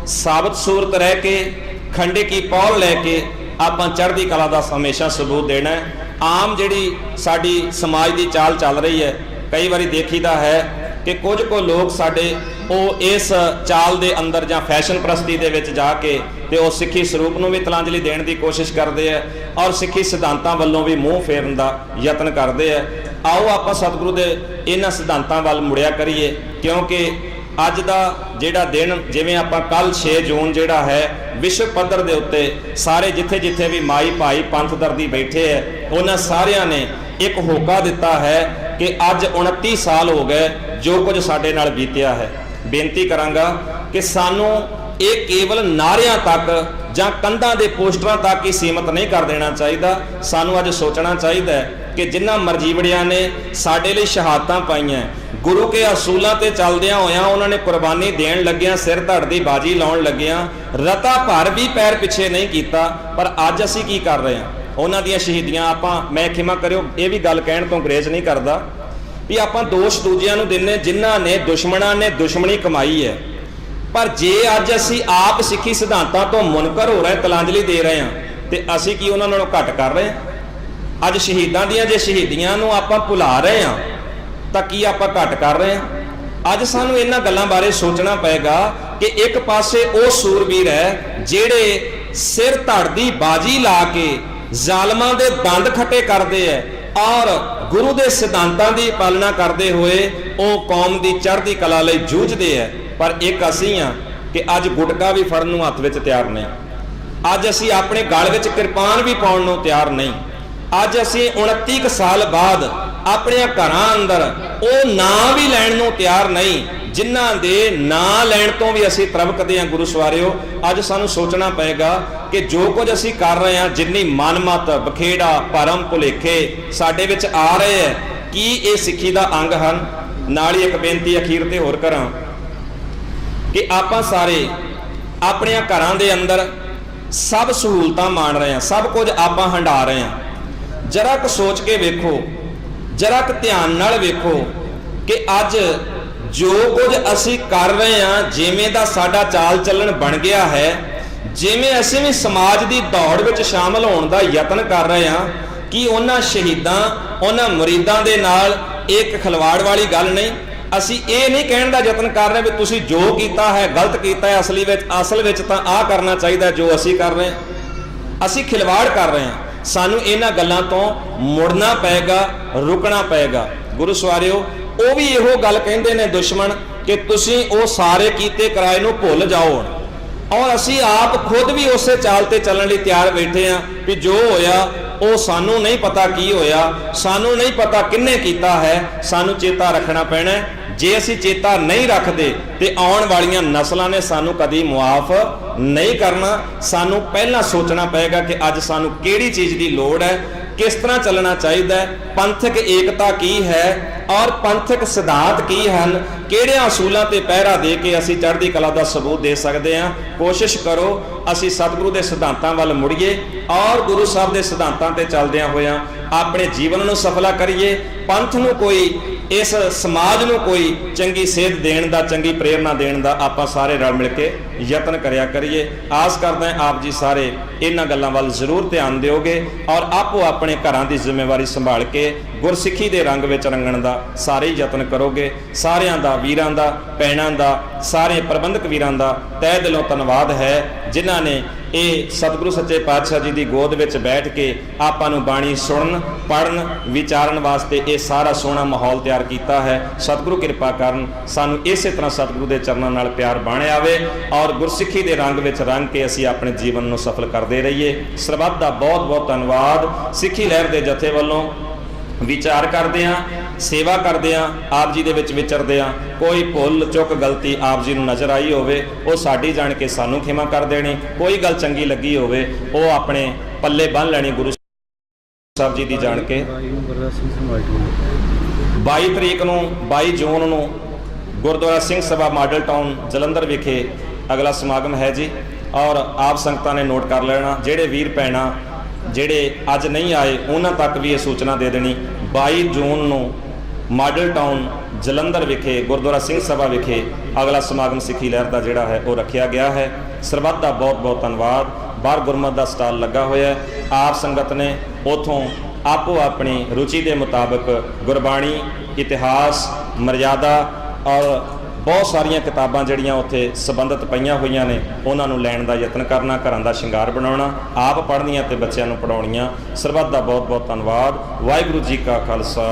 ਸਾਬਤ ਸੂਰਤ ਰਹਿ ਕੇ, ਖੰਡੇ ਕੀ ਪੌਲ ਲੈ ਕੇ ਆਪਾਂ ਚੜ੍ਹਦੀ ਕਲਾ ਦਾ ਹਮੇਸ਼ਾ ਸਬੂਤ ਦੇਣਾ ਹੈ। ਆਮ ਜਿਹੜੀ ਸਾਡੀ ਸਮਾਜ ਦੀ ਚਾਲ ਚੱਲ ਰਹੀ ਹੈ, ਕਈ ਵਾਰੀ ਦੇਖੀਦਾ ਹੈ ਕਿ ਕੁਝ ਕੁ ਲੋਕ ਸਾਡੇ ਉਹ ਇਸ ਚਾਲ ਦੇ ਅੰਦਰ ਜਾਂ ਫੈਸ਼ਨ ਪ੍ਰਸਤੀ ਦੇ ਵਿੱਚ ਜਾ ਕੇ ਤੇ ਉਹ ਸਿੱਖੀ ਸਰੂਪ ਨੂੰ ਵੀ ਤਲਾਂਜਲੀ ਦੇਣ ਦੀ ਕੋਸ਼ਿਸ਼ ਕਰਦੇ ਆ, ਔਰ ਸਿੱਖੀ ਸਿਧਾਂਤਾਂ ਵੱਲੋਂ ਵੀ ਮੂੰਹ ਫੇਰਨ ਦਾ ਯਤਨ ਕਰਦੇ ਆ। ਆਓ ਆਪਾਂ ਸਤਿਗੁਰੂ ਦੇ ਇਹਨਾਂ ਸਿਧਾਂਤਾਂ ਵੱਲ ਮੁੜਿਆ ਕਰੀਏ, ਕਿਉਂਕਿ ਅੱਜ ਦਾ ਜਿਹੜਾ ਦਿਨ, ਜਿਵੇਂ ਆਪਾਂ ਕੱਲ 6 ਜੂਨ ਜਿਹੜਾ ਹੈ ਵਿਸ਼ਵ ਪੱਧਰ ਦੇ ਉੱਤੇ ਸਾਰੇ ਜਿੱਥੇ ਜਿੱਥੇ ਵੀ ਮਾਈ ਭਾਈ ਪੰਥ ਦਰਦੀ ਬੈਠੇ ਹੈ, ਉਹਨਾਂ ਸਾਰਿਆਂ ਨੇ ਇੱਕ ਹੋਕਾ ਦਿੱਤਾ ਹੈ ਕਿ ਅੱਜ 29 ਸਾਲ ਹੋ ਗਏ ਜੋ ਕੁਝ ਸਾਡੇ ਨਾਲ ਬੀਤਿਆ ਹੈ। ਬੇਨਤੀ ਕਰਾਂਗਾ ਕਿ ਸਾਨੂੰ ਇਹ ਕੇਵਲ ਨਾਅਰਿਆਂ ਤੱਕ ਜਾਂ ਕੰਧਾਂ ਦੇ ਪੋਸਟਰਾਂ ਤੱਕ ਹੀ ਸੀਮਤ ਨਹੀਂ ਕਰ ਦੇਣਾ ਚਾਹੀਦਾ। ਸਾਨੂੰ ਅੱਜ ਸੋਚਣਾ ਚਾਹੀਦਾ ਹੈ ਕਿ ਜਿਨ੍ਹਾਂ ਮਰਜੀਵੜਿਆਂ ਨੇ ਸਾਡੇ ਲਈ ਸ਼ਹਾਦਤਾਂ ਪਾਈਆਂ, ਗੁਰੂ ਕੇ ਅਸੂਲਾਂ ਤੇ ਚੱਲਦਿਆਂ ਹੋਇਆਂ ਉਹਨਾਂ ਨੇ ਕੁਰਬਾਨੀ ਦੇਣ ਲੱਗਿਆਂ, ਸਿਰ ਧੜ ਦੀ ਬਾਜੀ ਲਾਉਣ ਲੱਗਿਆਂ ਰਤਾ ਭਰ ਵੀ ਪੈਰ ਪਿੱਛੇ ਨਹੀਂ ਕੀਤਾ। ਪਰ ਅੱਜ ਅਸੀਂ ਕੀ ਕਰ ਰਹੇ ਹਾਂ? ਉਹਨਾਂ ਦੀਆਂ ਸ਼ਹੀਦੀਆਂ ਮੈਂ ਖਿਮਾ ਕਰਿਓ ਇਹ ਵੀ ਗੱਲ ਕਹਿਣ ਤੋਂ ਗੁਰੇਜ਼ ਨਹੀਂ ਕਰਦਾ ਵੀ ਆਪਾਂ ਦੋਸ਼ ਦੂਜਿਆਂ ਨੂੰ ਦਿੰਨੇ ਜਿਨ੍ਹਾਂ ਨੇ ਦੁਸ਼ਮਣਾਂ ਨੇ ਦੁਸ਼ਮਣੀ ਕਮਾਈ ਹੈ। ਪਰ ਜੇ ਅੱਜ ਅਸੀਂ ਆਪ ਸਿੱਖੀ ਸਿਧਾਂਤਾਂ ਤੋਂ ਮੁਨਕਰ ਹੋ ਰਹੇ, ਤਲਾਂਜਲੀ ਦੇ ਰਹੇ ਹਾਂ, ਤੇ ਅਸੀਂ ਕੀ ਉਹਨਾਂ ਨਾਲੋਂ ਘੱਟ ਕਰ ਰਹੇ ਹਾਂ? ਅੱਜ ਸ਼ਹੀਦਾਂ ਦੀਆਂ ਜੇ ਸ਼ਹੀਦੀਆਂ ਨੂੰ ਆਪਾਂ ਭੁਲਾ ਰਹੇ ਹਾਂ ਤਾਂ ਕੀ ਆਪਾਂ ਘੱਟ ਕਰ ਰਹੇ ਹਾਂ? ਅੱਜ ਸਾਨੂੰ ਇਹਨਾਂ ਗੱਲਾਂ ਬਾਰੇ ਸੋਚਣਾ ਪਏਗਾ ਕਿ ਇੱਕ ਪਾਸੇ ਉਹ ਸੂਰਬੀਰ ਹੈ ਜਿਹੜੇ ਸਿਰ ਧੜ ਦੀ ਬਾਜੀ ਲਾ ਕੇ ਜ਼ਾਲਮਾਂ ਦੇ ਦੰਦ ਖੱਟੇ ਕਰਦੇ ਐ ਔਰ ਗੁਰੂ ਦੇ ਸਿਧਾਂਤਾਂ ਦੀ ਪਾਲਣਾ ਕਰਦੇ ਹੋਏ ਉਹ ਕੌਮ ਦੀ ਚੜ੍ਹਦੀ ਕਲਾ ਲਈ ਜੂਝਦੇ ਐ। ਪਰ ਇੱਕ ਅਸੀਂ ਆ ਕਿ ਅੱਜ ਗੁਟਕਾ ਵੀ ਫੜਨ ਨੂੰ ਹੱਥ ਵਿੱਚ ਤਿਆਰ ਨਹੀਂ। ਅੱਜ ਅਸੀਂ ਆਪਣੇ ਗਲ ਵਿੱਚ ਕਿਰਪਾਨ ਵੀ ਪਾਉਣ ਨੂੰ ਤਿਆਰ ਨਹੀਂ। ਅੱਜ ਅਸੀਂ 29 ਕੁ ਸਾਲ ਬਾਅਦ ਆਪਣੇ ਘਰਾਂ ਅੰਦਰ ਉਹ ਨਾਂ ਵੀ ਲੈਣ ਨੂੰ ਤਿਆਰ ਨਹੀਂ ਜਿਨ੍ਹਾਂ ਦੇ ਨਾਂ ਲੈਣ ਤੋਂ ਵੀ ਅਸੀਂ ਤਰਵਕਦੇ ਹਾਂ। ਗੁਰੂ ਸਵਾਰਿਓ, ਅੱਜ ਸਾਨੂੰ ਸੋਚਣਾ ਪਏਗਾ ਕਿ ਜੋ ਕੁਝ ਅਸੀਂ ਕਰ ਰਹੇ ਹਾਂ, ਜਿੰਨੀ ਮਨਮਤ ਬਖੇੜਾ ਭਰਮ ਭੁਲੇਖੇ ਸਾਡੇ ਵਿੱਚ ਆ ਰਹੇ ਹੈ, ਕੀ ਇਹ ਸਿੱਖੀ ਦਾ ਅੰਗ ਹਨ? ਨਾਲ ਹੀ ਇੱਕ ਬੇਨਤੀ ਅਖੀਰ ਤੇ ਹੋਰ ਕਰਾਂ ਕਿ ਆਪਾਂ ਸਾਰੇ ਆਪਣੇ ਘਰਾਂ ਦੇ ਅੰਦਰ ਸਭ ਸਹੂਲਤਾਂ ਮਾਣ ਰਹੇ ਹਾਂ, ਸਭ ਕੁਝ ਆਪਾਂ ਹੰਢਾ ਰਹੇ ਹਾਂ। ਜਰਾ ਕੁ ਸੋਚ ਕੇ ਵੇਖੋ, ਜਰਾ ਕੁ ਧਿਆਨ ਨਾਲ ਵੇਖੋ ਕਿ ਅੱਜ ਜੋ ਕੁਝ ਅਸੀਂ ਕਰ ਰਹੇ ਹਾਂ, ਜਿਵੇਂ ਦਾ ਸਾਡਾ ਚਾਲ ਚੱਲਣ ਬਣ ਗਿਆ ਹੈ, ਜਿਵੇਂ ਅਸੀਂ ਵੀ ਸਮਾਜ ਦੀ ਦੌੜ ਵਿੱਚ ਸ਼ਾਮਲ ਹੋਣ ਦਾ ਯਤਨ ਕਰ ਰਹੇ ਹਾਂ, ਕਿ ਉਹਨਾਂ ਸ਼ਹੀਦਾਂ ਉਹਨਾਂ ਮੁਰੀਦਾਂ ਦੇ ਨਾਲ ਇੱਕ ਖਿਲਵਾੜ ਵਾਲੀ ਗੱਲ ਨਹੀਂ। ਅਸੀਂ ਇਹ ਨਹੀਂ ਕਹਿਣ ਦਾ ਯਤਨ ਕਰ ਰਹੇ ਵੀ ਤੁਸੀਂ ਜੋ ਕੀਤਾ ਹੈ ਗਲਤ ਕੀਤਾ ਹੈ, ਅਸਲ ਵਿੱਚ ਤਾਂ ਆਹ ਕਰਨਾ ਚਾਹੀਦਾ ਜੋ ਅਸੀਂ ਕਰ ਰਹੇ ਹਾਂ। ਅਸੀਂ ਖਿਲਵਾੜ ਕਰ ਰਹੇ ਹਾਂ। ਸਾਨੂੰ ਇਹਨਾਂ ਗੱਲਾਂ ਤੋਂ ਮੁੜਨਾ ਪਏਗਾ, ਰੁਕਣਾ ਪਏਗਾ। ਗੁਰੂ ਸਵਾਰਿਓ, ਉਹ ਵੀ ਇਹੋ ਗੱਲ ਕਹਿੰਦੇ ਨੇ ਦੁਸ਼ਮਣ ਕਿ ਤੁਸੀਂ ਉਹ ਸਾਰੇ ਕੀਤੇ ਕਰਾਏ ਨੂੰ ਭੁੱਲ ਜਾਓ। ਔਰ ਅਸੀਂ ਆਪ ਖੁਦ ਵੀ ਉਸੇ ਚਾਲ ਤੇ ਚੱਲਣ ਲਈ ਤਿਆਰ ਬੈਠੇ ਹਾਂ ਵੀ ਜੋ ਹੋਇਆ ਉਹ ਸਾਨੂੰ ਨਹੀਂ ਪਤਾ ਕੀ ਹੋਇਆ, ਸਾਨੂੰ ਨਹੀਂ ਪਤਾ ਕਿਹਨੇ ਕੀਤਾ ਹੈ, ਸਾਨੂੰ ਚੇਤਾ ਰੱਖਣਾ ਪੈਣਾ। ਜੇ ਅਸੀਂ ਚੇਤਾ ਨਹੀਂ ਰੱਖਦੇ ਤੇ ਆਉਣ ਵਾਲੀਆਂ ਨਸਲਾਂ ਨੇ ਸਾਨੂੰ ਕਦੀ ਮੁਆਫ ਨਹੀਂ ਕਰਨਾ। ਸਾਨੂੰ ਪਹਿਲਾਂ ਸੋਚਣਾ ਪਏਗਾ ਕਿ ਅੱਜ ਸਾਨੂੰ ਕਿਹੜੀ ਚੀਜ਼ ਦੀ ਲੋੜ ਹੈ, ਕਿਸ ਤਰ੍ਹਾਂ ਚੱਲਣਾ ਚਾਹੀਦਾ ਹੈ, ਪੰਥਕ ਏਕਤਾ ਕੀ ਹੈ ਔਰ ਪੰਥਕ ਸਿਧਾਂਤ ਕੀ ਹਨ, ਕਿਹੜਿਆਂ ਅਸੂਲਾਂ ਤੇ ਪਹਿਰਾ ਦੇ ਕੇ ਅਸੀਂ ਚੜ੍ਹਦੀ ਕਲਾ ਦਾ ਸਬੂਤ ਦੇ ਸਕਦੇ ਹਾਂ। ਕੋਸ਼ਿਸ਼ ਕਰੋ ਅਸੀਂ ਸਤਿਗੁਰੂ ਦੇ ਸਿਧਾਂਤਾਂ ਵੱਲ ਮੁੜੀਏ ਔਰ ਗੁਰੂ ਸਾਹਿਬ ਦੇ ਸਿਧਾਂਤਾਂ ਤੇ ਚੱਲਦਿਆਂ ਹੋਇਆਂ ਆਪਣੇ ਜੀਵਨ ਨੂੰ ਸਫਲਾ ਕਰੀਏ। ਪੰਥ ਨੂੰ ਕੋਈ, ਇਸ ਸਮਾਜ ਨੂੰ ਕੋਈ ਚੰਗੀ ਸੇਧ ਦੇਣ ਦਾ, ਚੰਗੀ ਪ੍ਰੇਰਨਾ ਦੇਣ ਦਾ ਆਪਾਂ ਸਾਰੇ ਰਲ ਮਿਲ ਕੇ ਯਤਨ ਕਰਿਆ ਕਰੀਏ। ਆਸ ਕਰਦਾ ਆਪ ਜੀ ਸਾਰੇ ਇਹਨਾਂ ਗੱਲਾਂ ਵੱਲ ਜ਼ਰੂਰ ਧਿਆਨ ਦਿਓਗੇ ਔਰ ਆਪੋ ਆਪਣੇ ਘਰਾਂ ਦੀ ਜ਼ਿੰਮੇਵਾਰੀ ਸੰਭਾਲ ਕੇ ਗੁਰਸਿੱਖੀ ਦੇ ਰੰਗ ਵਿੱਚ ਰੰਗਣ ਦਾ ਸਾਰੇ ਯਤਨ ਕਰੋਗੇ। ਸਾਰਿਆਂ ਦਾ, ਵੀਰਾਂ ਦਾ, ਭੈਣਾਂ ਦਾ, ਸਾਰੇ ਪ੍ਰਬੰਧਕ ਵੀਰਾਂ ਦਾ ਤਹਿ ਦਿਲੋਂ ਧੰਨਵਾਦ ਹੈ ਜਿਨ੍ਹਾਂ ਨੇ ਇਹ ਸਤਿਗੁਰੂ ਸੱਚੇ ਪਾਤਸ਼ਾਹ ਜੀ ਦੀ ਗੋਦ ਵਿੱਚ ਬੈਠ ਕੇ ਆਪਾਂ ਨੂੰ ਬਾਣੀ ਸੁਣਨ, ਪੜ੍ਹਨ, ਵਿਚਾਰਨ ਵਾਸਤੇ ਇਹ ਸਾਰਾ ਸੋਹਣਾ ਮਾਹੌਲ ਤਿਆਰ ਕੀਤਾ ਹੈ। ਸਤਿਗੁਰੂ ਕਿਰਪਾ ਕਰਨ ਸਾਨੂੰ ਇਸੇ ਤਰ੍ਹਾਂ ਸਤਿਗੁਰੂ ਦੇ ਚਰਨਾਂ ਨਾਲ ਪਿਆਰ ਬਣ ਆਵੇ ਔਰ ਗੁਰਸਿੱਖੀ ਦੇ ਰੰਗ ਵਿੱਚ ਰੰਗ ਕੇ ਅਸੀਂ ਆਪਣੇ ਜੀਵਨ ਨੂੰ ਸਫਲ ਕਰਦੇ ਰਹੀਏ। ਸਰਬੱਤ ਦਾ ਬਹੁਤ ਬਹੁਤ ਧੰਨਵਾਦ। ਸਿੱਖੀ ਲਹਿਰ ਦੇ ਜਥੇ ਵੱਲੋਂ ਵਿਚਾਰ ਕਰਦੇ ਹਾਂ, ਸੇਵਾ ਕਰਦੇ ਹਾਂ, ਆਪ ਜੀ ਦੇ ਵਿੱਚ ਵਿਚਰਦੇ ਹਾਂ। ਕੋਈ ਭੁੱਲ ਚੁੱਕ ਗਲਤੀ ਆਪ ਜੀ ਨੂੰ ਨਜ਼ਰ ਆਈ ਹੋਵੇ ਉਹ ਸਾਡੀ ਜਾਣ ਕੇ ਸਾਨੂੰ ਖਿਮਾ ਕਰ ਦੇਣੀ। ਕੋਈ ਗੱਲ ਚੰਗੀ ਲੱਗੀ ਹੋਵੇ ਉਹ ਆਪਣੇ ਪੱਲੇ ਬੰਨ੍ਹ ਲੈਣੀ ਗੁਰੂ ਸਾਹਿਬ ਜੀ ਦੀ ਜਾਣ ਕੇ। 22 ਤਰੀਕ ਨੂੰ 22 ਜੂਨ ਨੂੰ ਗੁਰਦੁਆਰਾ ਸਿੰਘ ਸਭਾ ਮਾਡਲ ਟਾਊਨ ਜਲੰਧਰ ਵਿਖੇ ਅਗਲਾ ਸਮਾਗਮ ਹੈ ਜੀ। ਔਰ ਆਪ ਸੰਗਤਾਂ ਨੇ ਨੋਟ ਕਰ ਲੈਣਾ, ਜਿਹੜੇ ਵੀਰ ਭੈਣਾਂ ਜਿਹੜੇ ਅੱਜ ਨਹੀਂ ਆਏ ਉਹਨਾਂ ਤੱਕ ਵੀ ਇਹ ਸੂਚਨਾ ਦੇ ਦੇਣੀ। 22 ਜੂਨ ਨੂੰ ਮਾਡਲ ਟਾਊਨ ਜਲੰਧਰ ਵਿਖੇ ਗੁਰਦੁਆਰਾ ਸਿੰਘ ਸਭਾ ਵਿਖੇ ਅਗਲਾ ਸਮਾਗਮ ਸਿੱਖੀ ਲਹਿਰ ਦਾ ਜਿਹੜਾ ਹੈ ਉਹ ਰੱਖਿਆ ਗਿਆ ਹੈ। ਸਰਬੱਤ ਦਾ ਬਹੁਤ ਬਹੁਤ ਧੰਨਵਾਦ। ਬਾਹਰ ਗੁਰਮਤਿ ਦਾ ਸਟਾਲ ਲੱਗਾ ਹੋਇਆ ਹੈ। ਆਪ ਸੰਗਤ ਨੇ ਉੱਥੋਂ ਆਪੋ ਆਪਣੀ ਰੁਚੀ ਦੇ ਮੁਤਾਬਕ ਗੁਰਬਾਣੀ, ਇਤਿਹਾਸ, ਮਰਜ਼ਾਦਾ ਔਰ ਬਹੁਤ ਸਾਰੀਆਂ ਕਿਤਾਬਾਂ ਜਿਹੜੀਆਂ ਉੱਥੇ ਸੰਬੰਧਿਤ ਪਈਆਂ ਹੋਈਆਂ ਨੇ ਉਹਨਾਂ ਨੂੰ ਲੈਣ ਦਾ ਯਤਨ ਕਰਨਾ, ਘਰਾਂ ਦਾ ਸ਼ਿੰਗਾਰ ਬਣਾਉਣਾ, ਆਪ ਪੜ੍ਹਨੀਆਂ ਤੇ ਬੱਚਿਆਂ ਨੂੰ ਪੜ੍ਹਾਉਣੀਆਂ। ਸਰਬੱਤ ਦਾ ਬਹੁਤ ਬਹੁਤ ਧੰਨਵਾਦ। ਵਾਹਿਗੁਰੂ ਜੀ ਕਾ ਖਾਲਸਾ,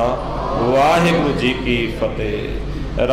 ਵਾਹਿਗੁਰੂ ਜੀ ਕੀ ਫਤਿਹ।